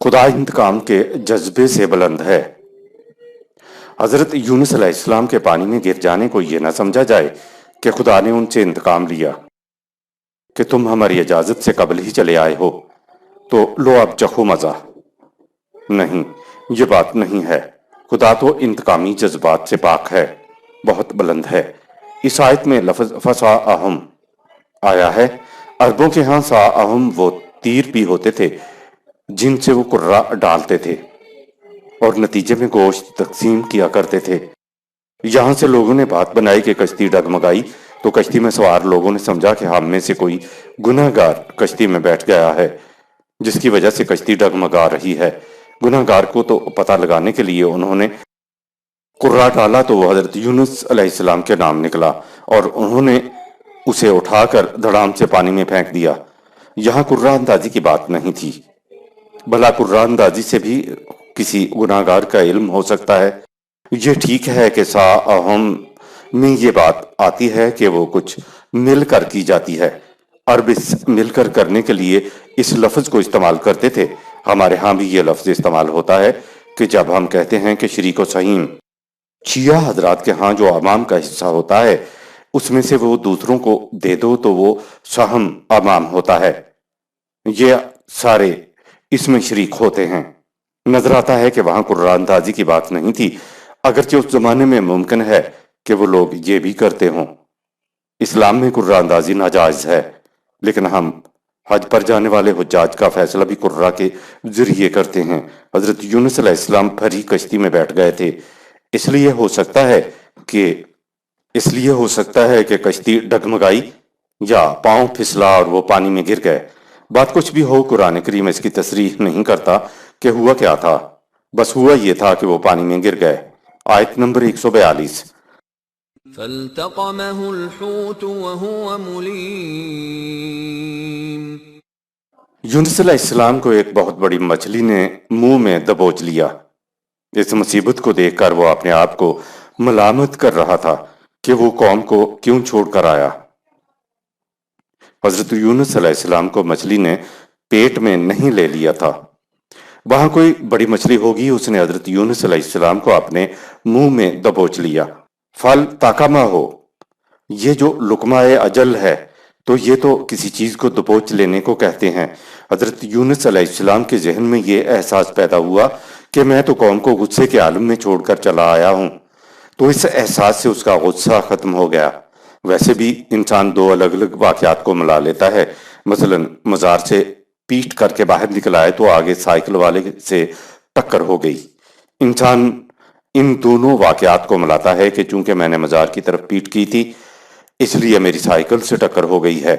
خدا انتقام کے جذبے سے بلند ہے۔ حضرت یونس علیہ السلام کے پانی میں گر جانے کو یہ نہ سمجھا جائے کہ خدا نے ان سے انتقام لیا کہ تم ہماری اجازت سے قبل ہی چلے آئے ہو تو لو اب چکھو مزہ۔ نہیں، یہ بات نہیں ہے۔ خدا تو انتقامی جذبات سے پاک ہے، بہت بلند ہے۔ اس آیت میں لفظ فساءہم آیا ہے۔ عربوں کے ہاں ساءہم وہ تیر بھی ہوتے تھے جن سے وہ قرہ ڈالتے تھے اور نتیجے میں گوشت تقسیم کیا کرتے تھے۔ یہاں سے لوگوں نے بات بنائی کہ کشتی ڈگمگائی تو کشتی میں سوار لوگوں نے سمجھا کہ ہم میں سے کوئی گناہ گار کشتی میں بیٹھ گیا ہے جس کی وجہ سے کشتی ڈگمگا رہی ہے۔ گناہ گار کو تو پتہ لگانے کے لیے انہوں نے قرہ ڈالا تو وہ حضرت یونس علیہ السلام کے نام نکلا اور انہوں نے اسے اٹھا کر دھڑام سے پانی میں پھینک دیا۔ یہاں قرہ اندازی کی بات نہیں تھی، بھلا قرہ اندازی سے بھی کسی گناہ گار کا علم ہو سکتا ہے؟ یہ ٹھیک ہے کہ ساءہم میں یہ بات آتی ہے کہ وہ کچھ مل کر کی جاتی ہے۔ عرب اس مل کر کرنے کے لیے اس لفظ کو استعمال کرتے تھے۔ ہمارے ہاں بھی یہ لفظ استعمال ہوتا ہے کہ جب ہم کہتے ہیں کہ شریک و سہیم، شیعہ حضرات کے ہاں جو امام کا حصہ ہوتا ہے اس میں سے وہ دوسروں کو دے دو تو وہ سہم امام ہوتا ہے۔ یہ سارے اس میں شریک ہوتے ہیں۔ نظر آتا ہے کہ وہاں قرہ اندازی کی بات نہیں تھی، اگرچہ اس زمانے میں ممکن ہے کہ وہ لوگ یہ بھی کرتے ہوں۔ اسلام میں قرہ اندازی ناجائز ہے، لیکن ہم حج پر جانے والے حجاج کا فیصلہ بھی قرہ کے ذریعے کرتے ہیں۔ حضرت یونس علیہ السلام بھری کشتی میں بیٹھ گئے تھے، اس لیے ہو سکتا ہے کہ کشتی ڈگمگائی یا پاؤں پھسلا اور وہ پانی میں گر گئے۔ بات کچھ بھی ہو، قرآن کریم اس کی تصریح نہیں کرتا کہ ہوا کیا تھا، بس ہوا یہ تھا کہ وہ پانی میں گر گئے۔ آیت نمبر 142۔ فالتقمه الحوت وهو مليم یونس علیہ السلام کو ایک بہت بڑی مچھلی نے منہ میں دبوچ لیا۔ اس مصیبت کو دیکھ کر وہ اپنے آپ کو ملامت کر رہا تھا کہ وہ قوم کو کیوں چھوڑ کر آیا۔ حضرت یونس علیہ السلام کو مچھلی نے پیٹ میں نہیں لے لیا تھا، وہاں کوئی بڑی مچھلی ہوگی، اس نے حضرت یونس علیہ السلام کو اپنے منہ میں دبوچ لیا۔ فل تاکمہ ہو، یہ جو لقمہ اجل ہے تو یہ تو کسی چیز کو دبوچ لینے کو کہتے ہیں۔ حضرت یونس علیہ السلام کے ذہن میں یہ احساس پیدا ہوا کہ میں تو قوم کو غصے کے عالم میں چھوڑ کر چلا آیا ہوں، تو اس احساس سے اس کا غصہ ختم ہو گیا۔ ویسے بھی انسان دو الگ الگ واقعات کو ملا لیتا ہے، مثلا مزار سے پیٹ کر کے باہر نکل آئے تو آگے سائیکل والے سے ٹکر ہو گئی۔ انسان ان دونوں واقعات کو ملاتا ہے کہ چونکہ میں نے مزار کی طرف پیٹ کی تھی اس لیے میری سائیکل سے ٹکر ہو گئی ہے،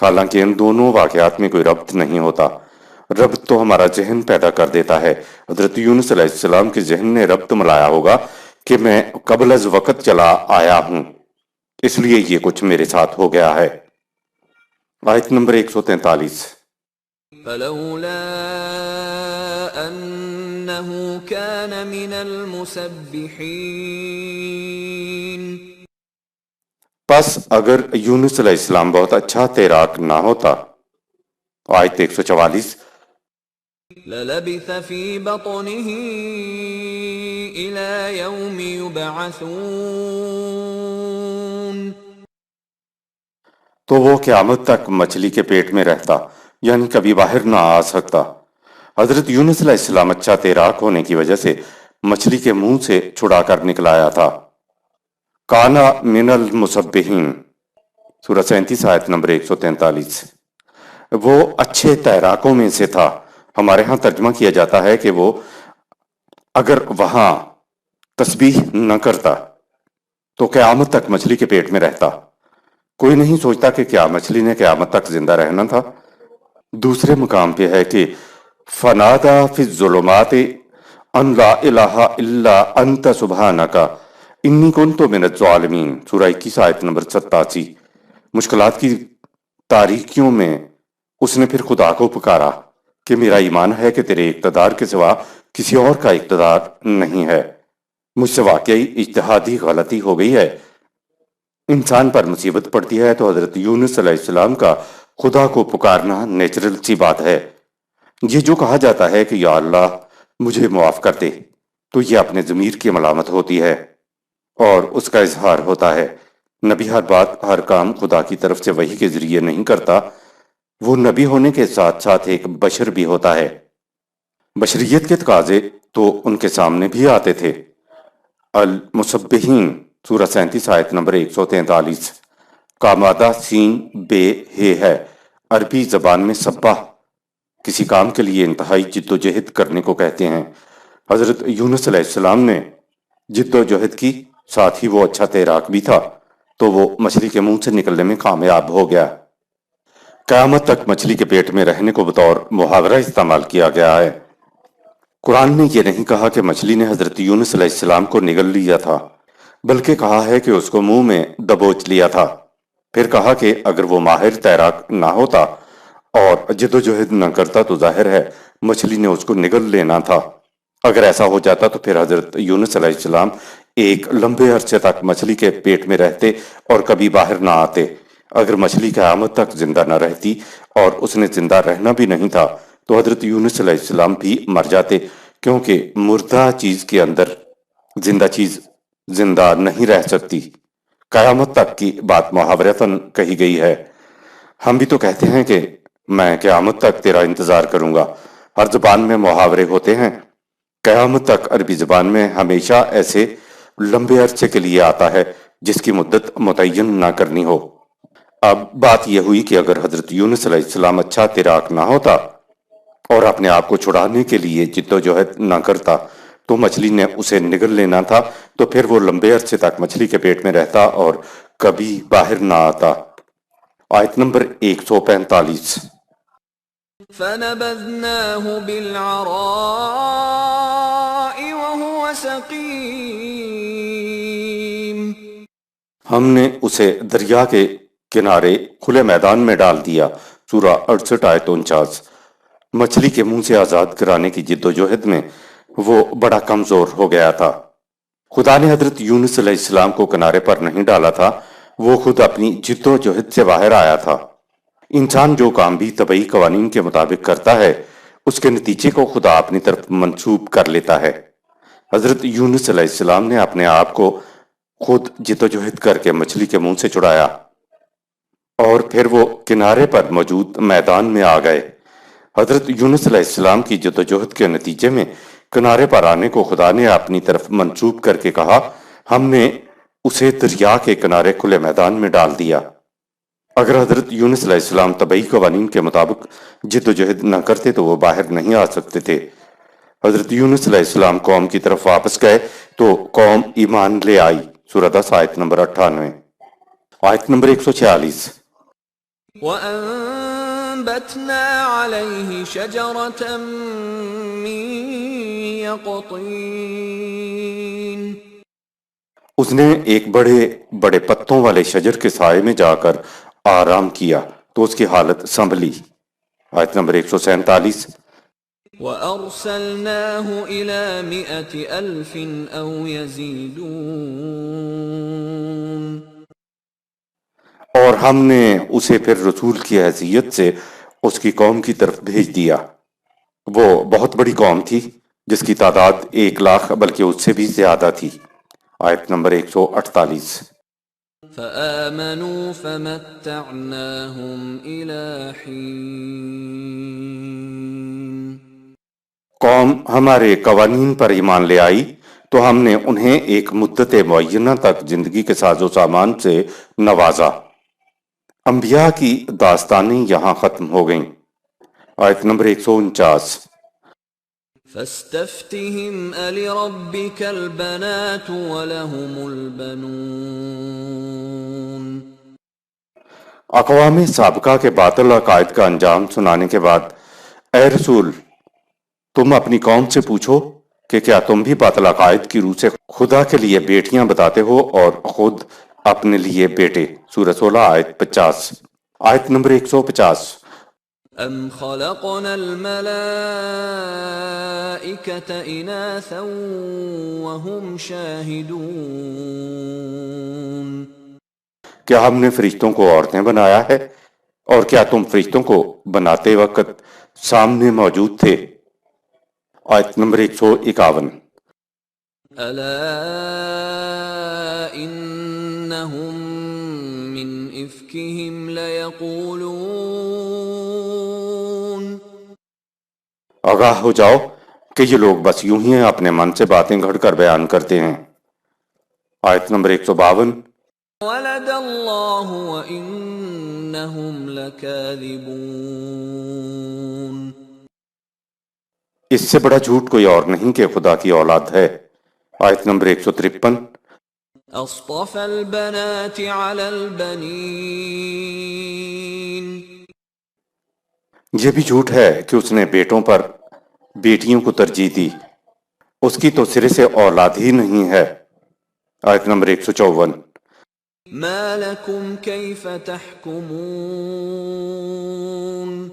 حالانکہ ان دونوں واقعات میں کوئی ربط نہیں ہوتا۔ ربط تو ہمارا ذہن پیدا کر دیتا ہے۔ حضرت یونس علیہ السلام کے ذہن نے ربط ملایا ہوگا کہ میں قبل از وقت چلا آیا ہوں، اس لیے یہ کچھ میرے ساتھ ہو گیا ہے۔ آیت نمبر 143۔ فلولا انه كان من المسبحين پس اگر یونس علیہ السلام بہت اچھا تیراک نہ ہوتا۔ آیت 144۔ للبث في بطنه إلى يوم يبعثون تو وہ قیامت تک مچھلی کے پیٹ میں رہتا، یعنی کبھی باہر نہ آ سکتا۔ حضرت یونس علیہ السلام اچھا تیراک ہونے کی وجہ سے مچھلی کے منہ سے چھڑا کر نکلایا تھا۔ کانا من المسبحین، سورہ 37 آیت نمبر 143۔ وہ اچھے تیراکوں میں سے تھا۔ ہمارے ہاں ترجمہ کیا جاتا ہے کہ وہ اگر وہاں تسبیح نہ کرتا تو قیامت تک مچھلی کے پیٹ میں رہتا۔ کوئی نہیں سوچتا کہ کیا مچھلی نے قیامت تک زندہ رہنا تھا۔ دوسرے مقام پہ ہے کہ فنادا فی الظلمات ان لا الہ الا انت سبحانک انی کنت من الظالمین، سورہ 21 آیت نمبر 87۔ مشکلات کی تاریکیوں میں اس نے پھر خدا کو پکارا کہ میرا ایمان ہے کہ تیرے اقتدار کے سوا کسی اور کا اقتدار نہیں ہے، مجھ سے واقعی اجتہادی غلطی ہو گئی ہے۔ انسان پر مصیبت پڑتی ہے تو حضرت یونس علیہ السلام کا خدا کو پکارنا نیچرل سی بات ہے۔ یہ جو کہا جاتا ہے کہ یا اللہ مجھے معاف کر دے، تو یہ اپنے ضمیر کی ملامت ہوتی ہے اور اس کا اظہار ہوتا ہے۔ نبی ہر بات ہر کام خدا کی طرف سے وحی کے ذریعے نہیں کرتا، وہ نبی ہونے کے ساتھ ساتھ ایک بشر بھی ہوتا ہے۔ بشریت کے تقاضے تو ان کے سامنے بھی آتے تھے۔ المسبحین، سورہ 37 آیت نمبر 143 کا مادہ سین بے ہے ہے۔ عربی زبان میں سبح کسی کام کے لیے انتہائی جد و جہد کرنے کو کہتے ہیں۔ حضرت یونس علیہ السلام نے جد و جہد کی، ساتھ ہی وہ اچھا تیراک بھی تھا، تو وہ مچھلی کے منہ سے نکلنے میں کامیاب ہو گیا۔ قیامت تک مچھلی کے پیٹ میں رہنے کو بطور محاورہ استعمال کیا گیا ہے۔ قرآن نے یہ نہیں کہا کہ مچھلی نے حضرت یونس علیہ السلام کو نگل لیا تھا، بلکہ کہا ہے کہ اس کو منہ میں دبوچ لیا تھا۔ پھر کہا کہ اگر وہ ماہر تیراک نہ ہوتا اور جد و جہد نہ کرتا تو ظاہر ہے مچھلی نے اس کو نگل لینا تھا۔ اگر ایسا ہو جاتا تو پھر حضرت یونس علیہ السلام ایک لمبے عرصے تک مچھلی کے پیٹ میں رہتے اور کبھی باہر نہ آتے۔ اگر مچھلی قیامت تک زندہ نہ رہتی اور اس نے زندہ رہنا بھی نہیں تھا تو حضرت یونس علیہ السلام بھی مر جاتے، کیونکہ مردہ چیز کے اندر زندہ چیز زندہ نہیں رہ سکتی۔ قیامت تک کی بات محاورتاً کہی گئی ہے۔ ہم بھی تو کہتے ہیں کہ میں قیامت تک تیرا انتظار کروں گا۔ ہر زبان میں محاورے ہوتے ہیں۔ قیامت تک عربی زبان میں ہمیشہ ایسے لمبے عرصے کے لیے آتا ہے جس کی مدت متعین نہ کرنی ہو۔ اب بات یہ ہوئی کہ اگر حضرت یونس علیہ السلام اچھا تیراک نہ ہوتا اور اپنے آپ کو چھڑانے کے لیے جد و جہد نہ کرتا تو مچھلی نے اسے نگل لینا تھا، تو پھر وہ لمبے عرصے تک مچھلی کے پیٹ میں رہتا اور کبھی باہر نہ آتا۔ آیت نمبر 145۔ فنبذناه بالعراء وهو سقيم ہم نے اسے دریا کے کنارے کھلے میدان میں ڈال دیا، سورہ 68 آیت 49۔ مچھلی کے منہ سے آزاد کرانے کی جد و جہد میں وہ بڑا کمزور ہو گیا تھا۔ خدا نے حضرت یونس علیہ السلام کو کنارے پر نہیں ڈالا تھا، وہ خود اپنی جد و جہد سے باہر آیا تھا۔ انسان جو کام بھی طبعی قوانین کے مطابق کرتا ہے اس کے نتیجے کو خدا اپنی طرف منسوب کر لیتا ہے۔ حضرت یونس علیہ السلام نے اپنے آپ کو خود جد و جہد کر کے مچھلی کے منہ سے چھڑایا اور پھر وہ کنارے پر موجود میدان میں آ گئے۔ حضرت یونس علیہ السلام کی جد و جہد کے نتیجے میں کنارے پر آنے کو خدا نے اپنی طرف منسوب کر کے کہا، ہم نے اسے دریا کے کنارے کھلے میدان میں ڈال دیا۔ اگر حضرت یونس علیہ السلام طبعی قوانین کے مطابق جد و جہد نہ کرتے تو وہ باہر نہیں آ سکتے تھے۔ حضرت یونس علیہ السلام قوم کی طرف واپس گئے تو قوم ایمان لے آئی، سورہ 10 آیت نمبر 98۔ آیت نمبر 146۔ وَأَنبَتْنَا عَلَيْهِ شَجَرَةً مِّن يَقْطِينٍ اس نے ایک بڑے بڑے پتوں والے شجر کے سائے میں جا کر آرام کیا تو اس کی حالت سنبھلی۔ آیت نمبر 147۔ وَأَرْسَلْنَاهُ إِلَى 100,000 أَوْ يَزِيدُونَ اور ہم نے اسے پھر رسول کی حیثیت سے اس کی قوم کی طرف بھیج دیا۔ وہ بہت بڑی قوم تھی، جس کی تعداد 1,00,000 بلکہ اس سے بھی زیادہ تھی۔ آیت نمبر 148۔ فآمنوا فمتعناهم إلى حين قوم ہمارے قوانین پر ایمان لے آئی تو ہم نے انہیں ایک مدت معینہ تک زندگی کے ساز و سامان سے نوازا۔ انبیاء کی داستانیں یہاں ختم ہو گئیں۔ آیت نمبر 149۔ فاستفتهم ألربك البنات ولهم البنون اقوام سابقہ کے باطل عقائد کا انجام سنانے کے بعد اے رسول تم اپنی قوم سے پوچھو کہ کیا تم بھی باطل عقائد کی روح سے خدا کے لیے بیٹیاں بتاتے ہو اور خود اپنے لیے بیٹے؟ سورہ 16 آیت 50۔ آیت نمبر 150۔ أم خلقنا الملائكة إناثا وهم شاهدون کیا ہم نے فرشتوں کو عورتیں بنایا ہے اور کیا تم فرشتوں کو بناتے وقت سامنے موجود تھے؟ آیت نمبر 151۔ ألا إنهم من إفكهم ليقولون آگاہ ہو جاؤ کہ یہ لوگ بس یوں ہی اپنے من سے باتیں گھڑ کر بیان کرتے ہیں۔ آیت نمبر 152۔ ولد الله وإنهم لكاذبون اس سے بڑا جھوٹ کوئی اور نہیں کہ خدا کی اولاد ہے۔ آیت نمبر 153۔ أصطفى البنات على البنين یہ بھی جھوٹ ہے کہ اس نے بیٹوں پر بیٹیوں کو ترجیح دی، اس کی تو سرے سے اولاد ہی نہیں ہے۔ آیت نمبر 154۔ ما لكم كيف تحكمون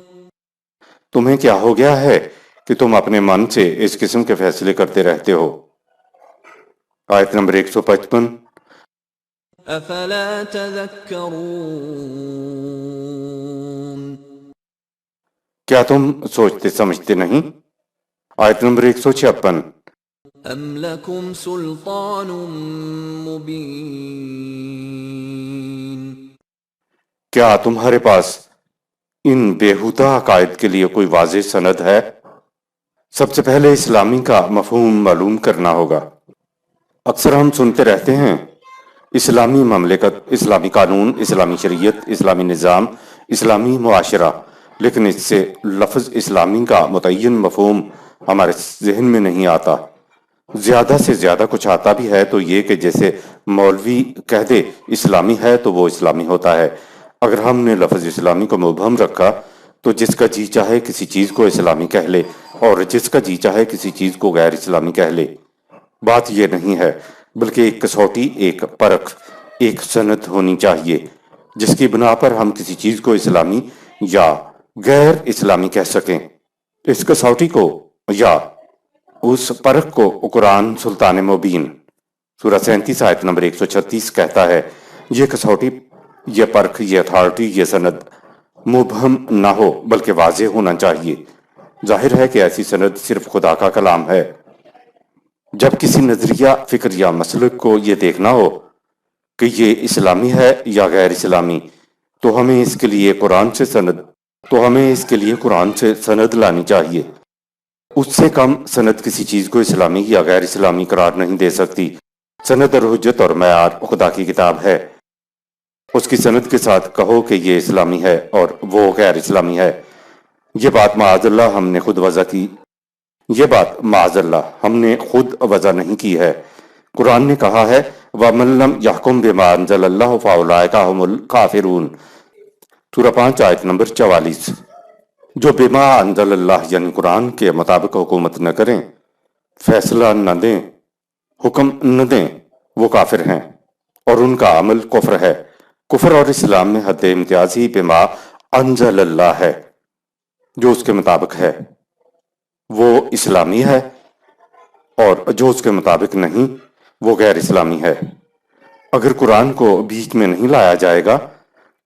تمہیں کیا ہو گیا ہے کہ تم اپنے من سے اس قسم کے فیصلے کرتے رہتے ہو؟ آیت نمبر 155۔ افلا تذكرون کیا تم سوچتے سمجھتے نہیں؟ آیت نمبر 156۔ ام لكم سلطان مبين کیا تمہارے پاس ان بیہودہ عقائد کے لیے کوئی واضح سند ہے؟ سب سے پہلے اسلامی کا مفہوم معلوم کرنا ہوگا۔ اکثر ہم سنتے رہتے ہیں اسلامی مملکت، اسلامی قانون، اسلامی شریعت، اسلامی نظام، اسلامی معاشرہ، لیکن اس سے لفظ اسلامی کا متعین مفہوم ہمارے ذہن میں نہیں آتا۔ زیادہ سے زیادہ کچھ آتا بھی ہے تو یہ کہ جیسے مولوی کہہ دے اسلامی ہے تو وہ اسلامی ہوتا ہے۔ اگر ہم نے لفظ اسلامی کو مبہم رکھا تو جس کا جی چاہے کسی چیز کو اسلامی کہہ لے اور جس کا جی چاہے کسی چیز کو غیر اسلامی کہہ لے۔ بات یہ نہیں ہے، بلکہ ایک کسوٹی، ایک پرکھ، ایک سند ہونی چاہیے جس کی بنا پر ہم کسی چیز کو اسلامی یا غیر اسلامی کہہ سکیں۔ اس کسوٹی کو یا اس پرکھ کو قرآن سلطان مبین سورہ 37 آیت نمبر 136 کہتا ہے۔ یہ کسوٹی، یہ پرکھ، یہ اتھارٹی، یہ سند مبہم نہ ہو بلکہ واضح ہونا چاہیے۔ ظاہر ہے کہ ایسی سند صرف خدا کا کلام ہے۔ جب کسی نظریہ، فکر یا مسلک کو یہ دیکھنا ہو کہ یہ اسلامی ہے یا غیر اسلامی تو ہمیں اس کے لیے قرآن سے سند لانی چاہیے۔ اس سے کم سند کسی چیز کو اسلامی یا غیر اسلامی قرار نہیں دے سکتی۔ سند اور حجت اور معیار خدا کی کتاب ہے۔ اس کی سند کے ساتھ کہو کہ یہ اسلامی ہے اور وہ غیر اسلامی ہے۔ یہ بات معاذ اللہ ہم نے خود وضع نہیں کی ہے۔ قرآن نے کہا ہے وَمَن لَّمْ يَحْكُم بِمَا أَنزَلَ اللَّهُ فَأُولَٰئِكَ هُمُ الْكَافِرُونَ سورہ 5 آیت نمبر 44۔ جو بما انزل اللہ یعنی قرآن کے مطابق حکومت نہ کریں، فیصلہ نہ دیں، حکم نہ دیں، وہ کافر ہیں اور ان کا عمل کفر ہے۔ کفر اور اسلام میں حد امتیاز ہی بما انزل اللہ ہے، جو اس کے مطابق ہے وہ اسلامی ہے اور جو اس کے مطابق نہیں وہ غیر اسلامی ہے۔ اگر قرآن کو بیچ میں نہیں لایا جائے گا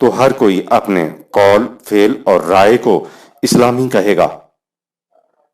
تو ہر کوئی اپنے قول، فعل اور رائے کو اسلامی کہے گا۔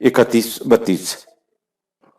31-32।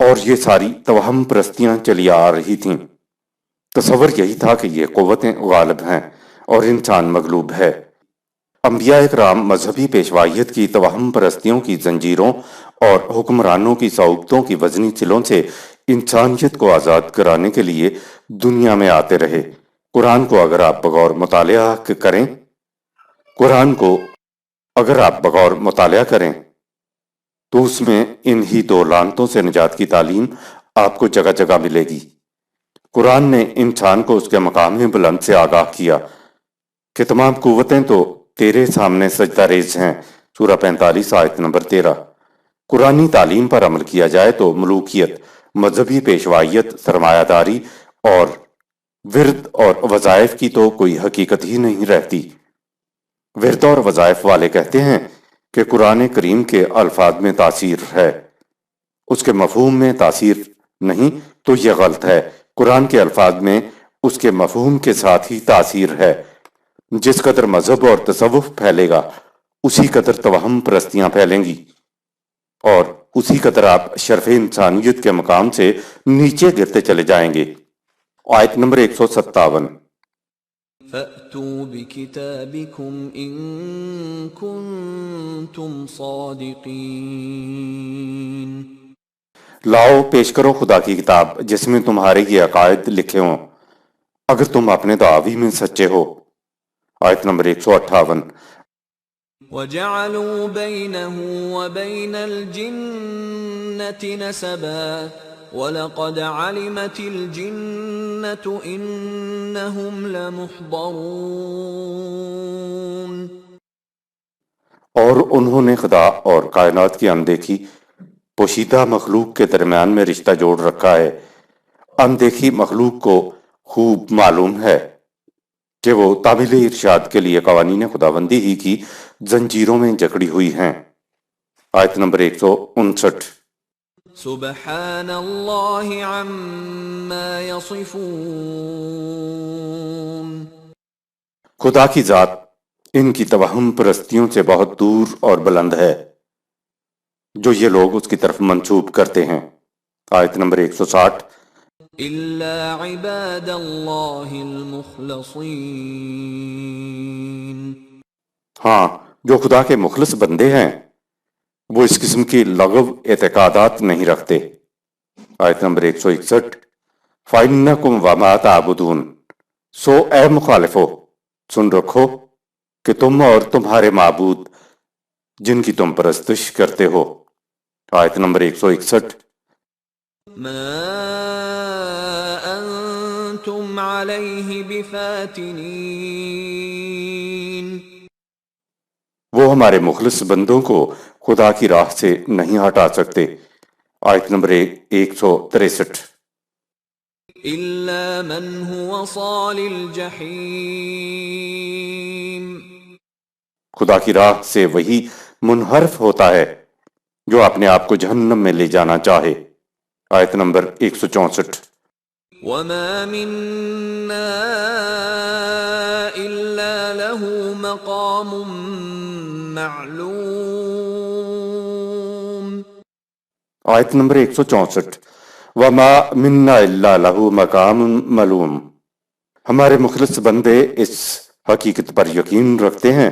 اور یہ ساری توہم پرستیاں چلی آ رہی تھیں۔ تصور یہی تھا کہ یہ قوتیں غالب ہیں اور انسان مغلوب ہے۔ انبیاء اکرام مذہبی پیشوائیت کی توہم پرستیوں کی زنجیروں اور حکمرانوں کی صعوبتوں کی وزنی سلوں سے انسانیت کو آزاد کرانے کے لیے دنیا میں آتے رہے۔ قرآن کو اگر آپ بغور مطالعہ کریں قرآن کو اگر آپ بغور مطالعہ کریں تو اس میں انہی دو لعنتوں سے نجات کی تعلیم آپ کو جگہ جگہ ملے گی۔ قرآن نے انسان کو اس کے مقام بلند سے آگاہ کیا کہ تمام قوتیں تو تیرے سامنے سجدہ ریز ہیں، سورہ 45 آیت نمبر 13۔ قرآنی تعلیم پر عمل کیا جائے تو ملوکیت، مذہبی پیشوائیت، سرمایہ داری اور ورد اور وظائف کی تو کوئی حقیقت ہی نہیں رہتی۔ ورد اور وظائف والے کہتے ہیں کہ قرآن کریم کے الفاظ میں تاثیر ہے، اس کے مفہوم میں تاثیر نہیں، تو یہ غلط ہے۔ قرآن کے الفاظ میں اس کے مفہوم کے ساتھ ہی تاثیر ہے۔ جس قدر مذہب اور تصوف پھیلے گا اسی قدر توہم پرستیاں پھیلیں گی اور اسی قدر آپ شرف انسانیت کے مقام سے نیچے گرتے چلے جائیں گے۔ آیت نمبر 157۔ فَأْتُوا بِكِتَابِكُمْ إِن كُنتُمْ صَادِقِينَ۔ لاؤ پیش کرو خدا کی کتاب جس میں تمہارے یہ عقائد لکھے ہوں اگر تم اپنے دعوی میں سچے ہو۔ آیت نمبر 158۔ وَجَعَلُوا بَيْنَهُ وَبَيْنَ الْجِنَّةِ نَسَبًا وَلَقَدْ عَلِمَتِ الْجِنَّةُ إِنَّهُمْ لَمُحْضَرُونَ۔ اور انہوں نے خدا اور کائنات کی اندیکھی پوشیدہ مخلوق کے درمیان میں رشتہ جوڑ رکھا ہے۔ اندیکھی مخلوق کو خوب معلوم ہے کہ وہ تعمیل ارشاد کے لیے قوانین خداوندی ہی کی زنجیروں میں جکڑی ہوئی ہیں۔ آیت نمبر 159۔ سبحان اللہ عما یصفون۔ خدا کی ذات ان کی توہم پرستیوں سے بہت دور اور بلند ہے جو یہ لوگ اس کی طرف منسوب کرتے ہیں۔ آیت نمبر 160۔ الا عباد اللہ المخلصین۔ ہاں جو خدا کے مخلص بندے ہیں وہ اس قسم کی لغو اعتقادات نہیں رکھتے۔ آیت نمبر 161۔ فَإِنَّكُمْ وَمَا تَعْبُدُونَ۔ سو اے مخالفو سن رکھو کہ تم اور تمہارے معبود جن کی تم پرستش کرتے ہو۔ آیت نمبر 161۔ ما انتم علیہ بفاتنین۔ وہ ہمارے مخلص بندوں کو خدا کی راہ سے نہیں ہٹا سکتے۔ آیت نمبر 163۔ الا من هو صال الجحیم۔ خدا کی راہ سے وہی منحرف ہوتا ہے جو اپنے آپ کو جہنم میں لے جانا چاہے۔ آیت نمبر 164۔ وما منا الا له مقام معلوم۔ آیت نمبر 164۔ وما منا الا له مقام معلوم۔ ہمارے مخلص بندے اس حقیقت پر یقین رکھتے ہیں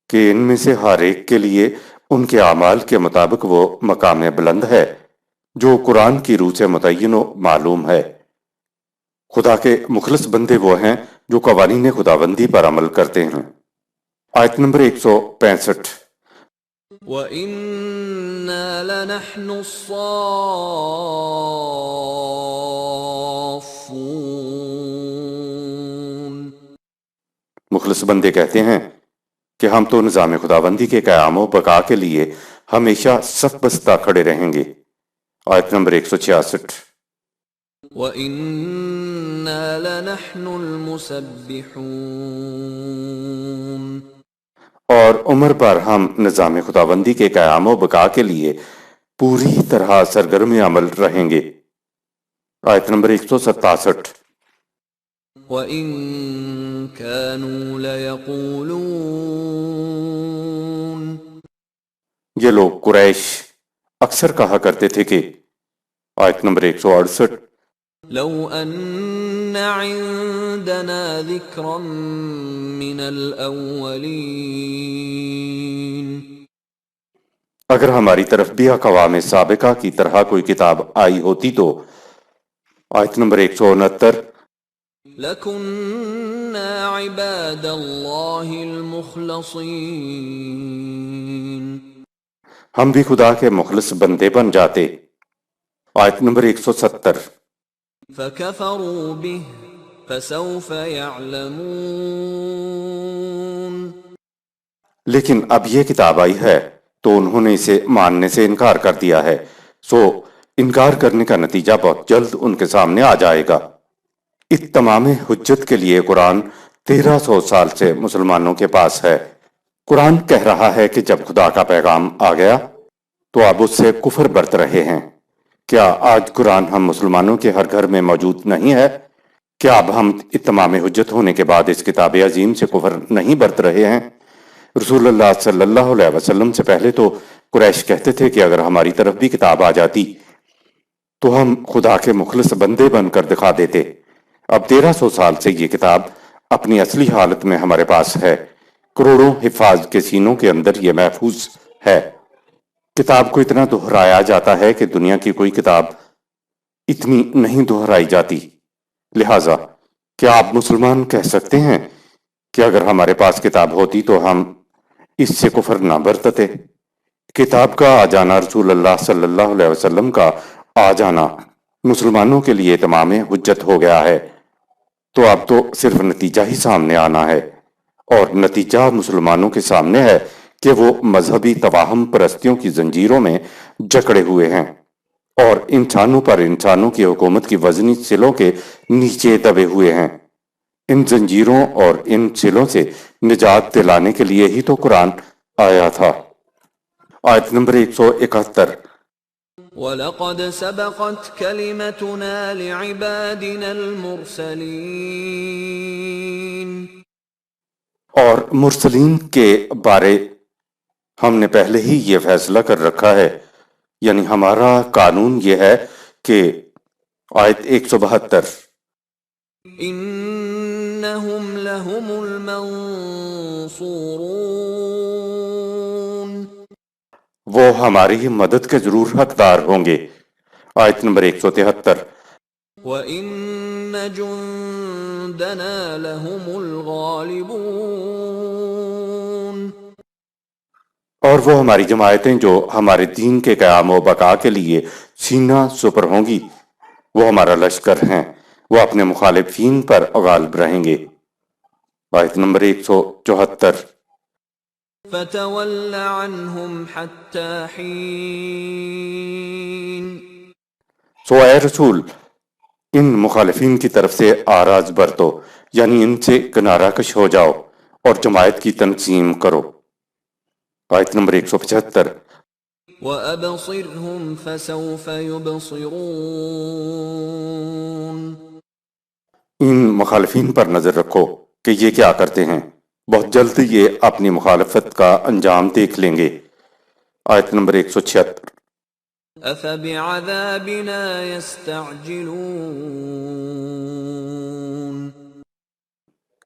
کہ ان میں سے ہر ایک کے لیے ان کے اعمال کے مطابق وہ مقام بلند ہے جو قرآن کی روح سے متعین و معلوم ہے۔ خدا کے مخلص بندے وہ ہیں جو قوانین خداوندی پر عمل کرتے ہیں۔ آیت نمبر 165۔ وَإِنَّا لَنَحْنُ الصَّافُّونَ۔ مخلص بندے کہتے ہیں کہ ہم تو نظام خداوندی کے قیام و بقا کے لیے ہمیشہ صف بستہ کھڑے رہیں گے۔ آیت نمبر 166۔ وَإِنَّا لَنَحْنُ الْمُسَبِّحُونَ۔ اور عمر پر ہم نظام خداوندی کے قیام و بقا کے لیے پوری طرح سرگرم عمل رہیں گے۔ آیت نمبر 167۔ وَإِن كَانُوا لَيَقُولُونَ۔ یہ لوگ قریش اکثر کہا کرتے تھے کہ آیت نمبر 168 لو أن عندنا ذكرا من الأولين اگر ہماری طرف بھی اقوام سابقہ کی طرح کوئی کتاب آئی ہوتی تو آیت نمبر 169 لكنا عباد الله المخلصين ہم بھی خدا کے مخلص بندے بن جاتے۔ آیت نمبر 170 فكفروا به فسوف يعلمون لیکن اب یہ کتاب آئی ہے تو انہوں نے اسے ماننے سے انکار کر دیا ہے، سو انکار کرنے کا نتیجہ بہت جلد ان کے سامنے آ جائے گا۔ اتمام حجت کے لیے قرآن 1300 سال سے مسلمانوں کے پاس ہے۔ قرآن کہہ رہا ہے کہ جب خدا کا پیغام آ گیا تو اب اس سے کفر برت رہے ہیں۔ کیا آج قرآن ہم مسلمانوں کے ہر گھر میں موجود نہیں ہے؟ کیا اب ہم اتمام حجت ہونے کے بعد اس کتاب عظیم سے کفر نہیں برت رہے ہیں؟ رسول اللہ صلی اللہ علیہ وسلم سے پہلے تو قریش کہتے تھے کہ اگر ہماری طرف بھی کتاب آ جاتی تو ہم خدا کے مخلص بندے بن کر دکھا دیتے۔ اب 1300 سال سے یہ کتاب اپنی اصلی حالت میں ہمارے پاس ہے، کروڑوں حفاظ کے سینوں کے اندر یہ محفوظ ہے۔ کتاب کو اتنا دہرایا جاتا ہے کہ دنیا کی کوئی کتاب اتنی نہیں دہرائی جاتی۔ لہٰذا کیا آپ مسلمان کہہ سکتے ہیں کہ اگر ہمارے پاس کتاب ہوتی تو ہم اس سے کفر نہ برتتے؟ کتاب کا آ جانا، رسول اللہ صلی اللہ علیہ وسلم کا آ جانا مسلمانوں کے لیے تمام حجت ہو گیا ہے، تو اب تو صرف نتیجہ ہی سامنے آنا ہے، اور نتیجہ مسلمانوں کے سامنے ہے کہ وہ مذہبی توہم پرستیوں کی زنجیروں میں جکڑے ہوئے ہیں اور انسانوں پر انسانوں کی حکومت کی وزنی سلوں کے نیچے دبے ہوئے ہیں۔ ان زنجیروں اور ان سلوں سے نجات دلانے کے لیے ہی تو قرآن آیا تھا۔ آیت نمبر 171 وَلَقَدْ سَبَقَتْ كَلِمَتُنَا لِعِبَادِنَا الْمُرْسَلِينَ اور مرسلین کے بارے ہم نے پہلے ہی یہ فیصلہ کر رکھا ہے، یعنی ہمارا قانون یہ ہے کہ آیت 172 إِنَّهُمْ لَهُمُ الْمَنصُورُونَ وہ ہماری مدد کے ضرور حقدار ہوں گے۔ آیت نمبر 173 وَإِنَّ جُندَنَا لَهُمُ الْغَالِبُونَ اور وہ ہماری جماعتیں جو ہمارے دین کے قیام و بقا کے لیے سینہ سپر ہوں گی، وہ ہمارا لشکر ہیں، وہ اپنے مخالفین پر غالب رہیں گے۔ آیت نمبر 174 فَتَوَلَّ عَنْهُمْ حَتَّى حِينٍ سو اے رسول ان مخالفین کی طرف سے آراز برتو، یعنی ان سے کنارہ کش ہو جاؤ اور جماعت کی تنظیم کرو۔ آیت نمبر 175 وَأَبْصِرْهُمْ فَسَوْفَ يُبْصِرُونَ ان مخالفین پر نظر رکھو کہ یہ کیا کرتے ہیں، بہت جلد یہ اپنی مخالفت کا انجام دیکھ لیں گے۔ آیت نمبر 176 أَفَبِعَذَابِنَا يَسْتَعْجِلُونَ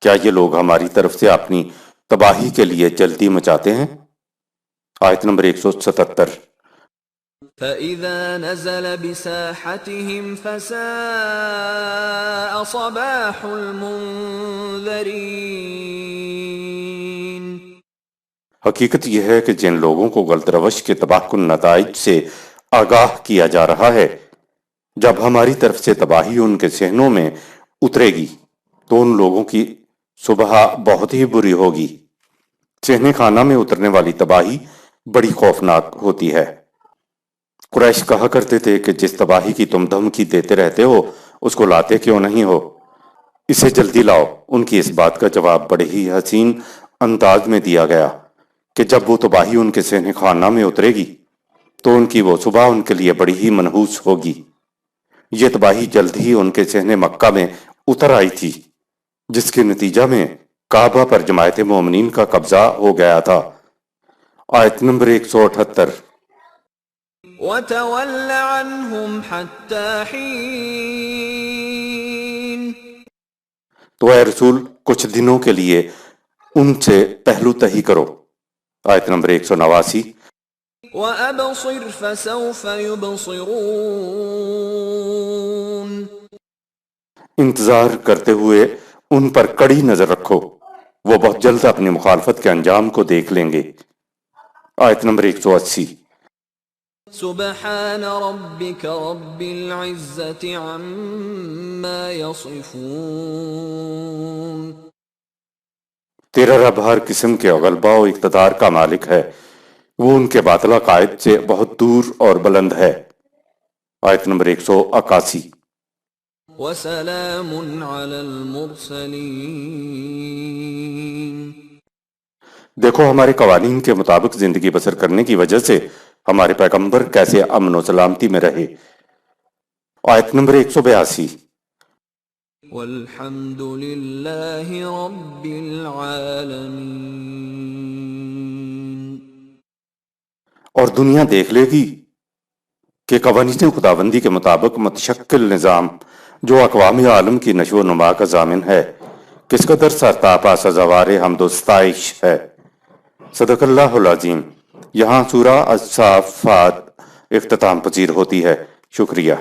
کیا یہ لوگ ہماری طرف سے اپنی تباہی کے لیے جلدی مچاتے ہیں؟ آیت نمبر 177 فَإِذَا نَزَلَ بِسَاحَتِهِمْ فَسَاءَ صَبَاحُ الْمُنذَرِينَ حقیقت یہ ہے کہ جن لوگوں کو غلط روش کے تباہ کن نتائج سے آگاہ کیا جا رہا ہے، جب ہماری طرف سے تباہی ان کے صحنوں میں اترے گی تو ان لوگوں کی صبح بہت ہی بری ہوگی۔ صحن خانہ میں اترنے والی تباہی بڑی خوفناک ہوتی ہے۔ قریش کہا کرتے تھے کہ جس تباہی کی تم دھمکی دیتے رہتے ہو اس کو لاتے کیوں نہیں ہو، اسے جلدی لاؤ۔ ان کی اس بات کا جواب بڑے ہی حسین انداز میں دیا گیا کہ جب وہ تباہی ان کے صحن خانہ میں اترے گی تو ان کی وہ صبح ان کے لیے بڑی ہی منحوس ہوگی۔ یہ تباہی جلد ہی ان کے صحن مکہ میں اتر آئی تھی، جس کے نتیجہ میں کعبہ پر جماعت مومنین کا قبضہ ہو گیا تھا۔ آیت نمبر 178 وتول عنهم حتى حين تو اے رسول کچھ دنوں کے لیے ان سے پہلو تہی کرو۔ آیت نمبر 189۔ وأبصر فسوف يبصرون انتظار کرتے ہوئے ان پر کڑی نظر رکھو، وہ بہت جلد اپنی مخالفت کے انجام کو دیکھ لیں گے۔ آیت نمبر 180۔ سبحان ربك رب العزة عما يصفون تیرا رب ہر قسم کے غلبہ و اقتدار کا مالک ہے، وہ ان کے باطل عقائد سے بہت دور اور بلند ہے۔ آیت نمبر 181۔ وسلام على المرسلين دیکھو ہمارے قوانین کے مطابق زندگی بسر کرنے کی وجہ سے ہمارے پیغمبر کیسے امن و سلامتی میں رہے۔ آیت نمبر 182۔ والحمد لله رب العالمين اور دنیا دیکھ لے گی کہ قوانین خداوندی کے مطابق متشکل نظام جو اقوام عالم کی نشو و نما کا ضامن ہے کس قدر سرتاپا سزاوار حمد و ستائش ہے۔ صدق اللہ العظیم۔ یہاں سورہ الصافات اختتام پذیر ہوتی ہے۔ شکریہ۔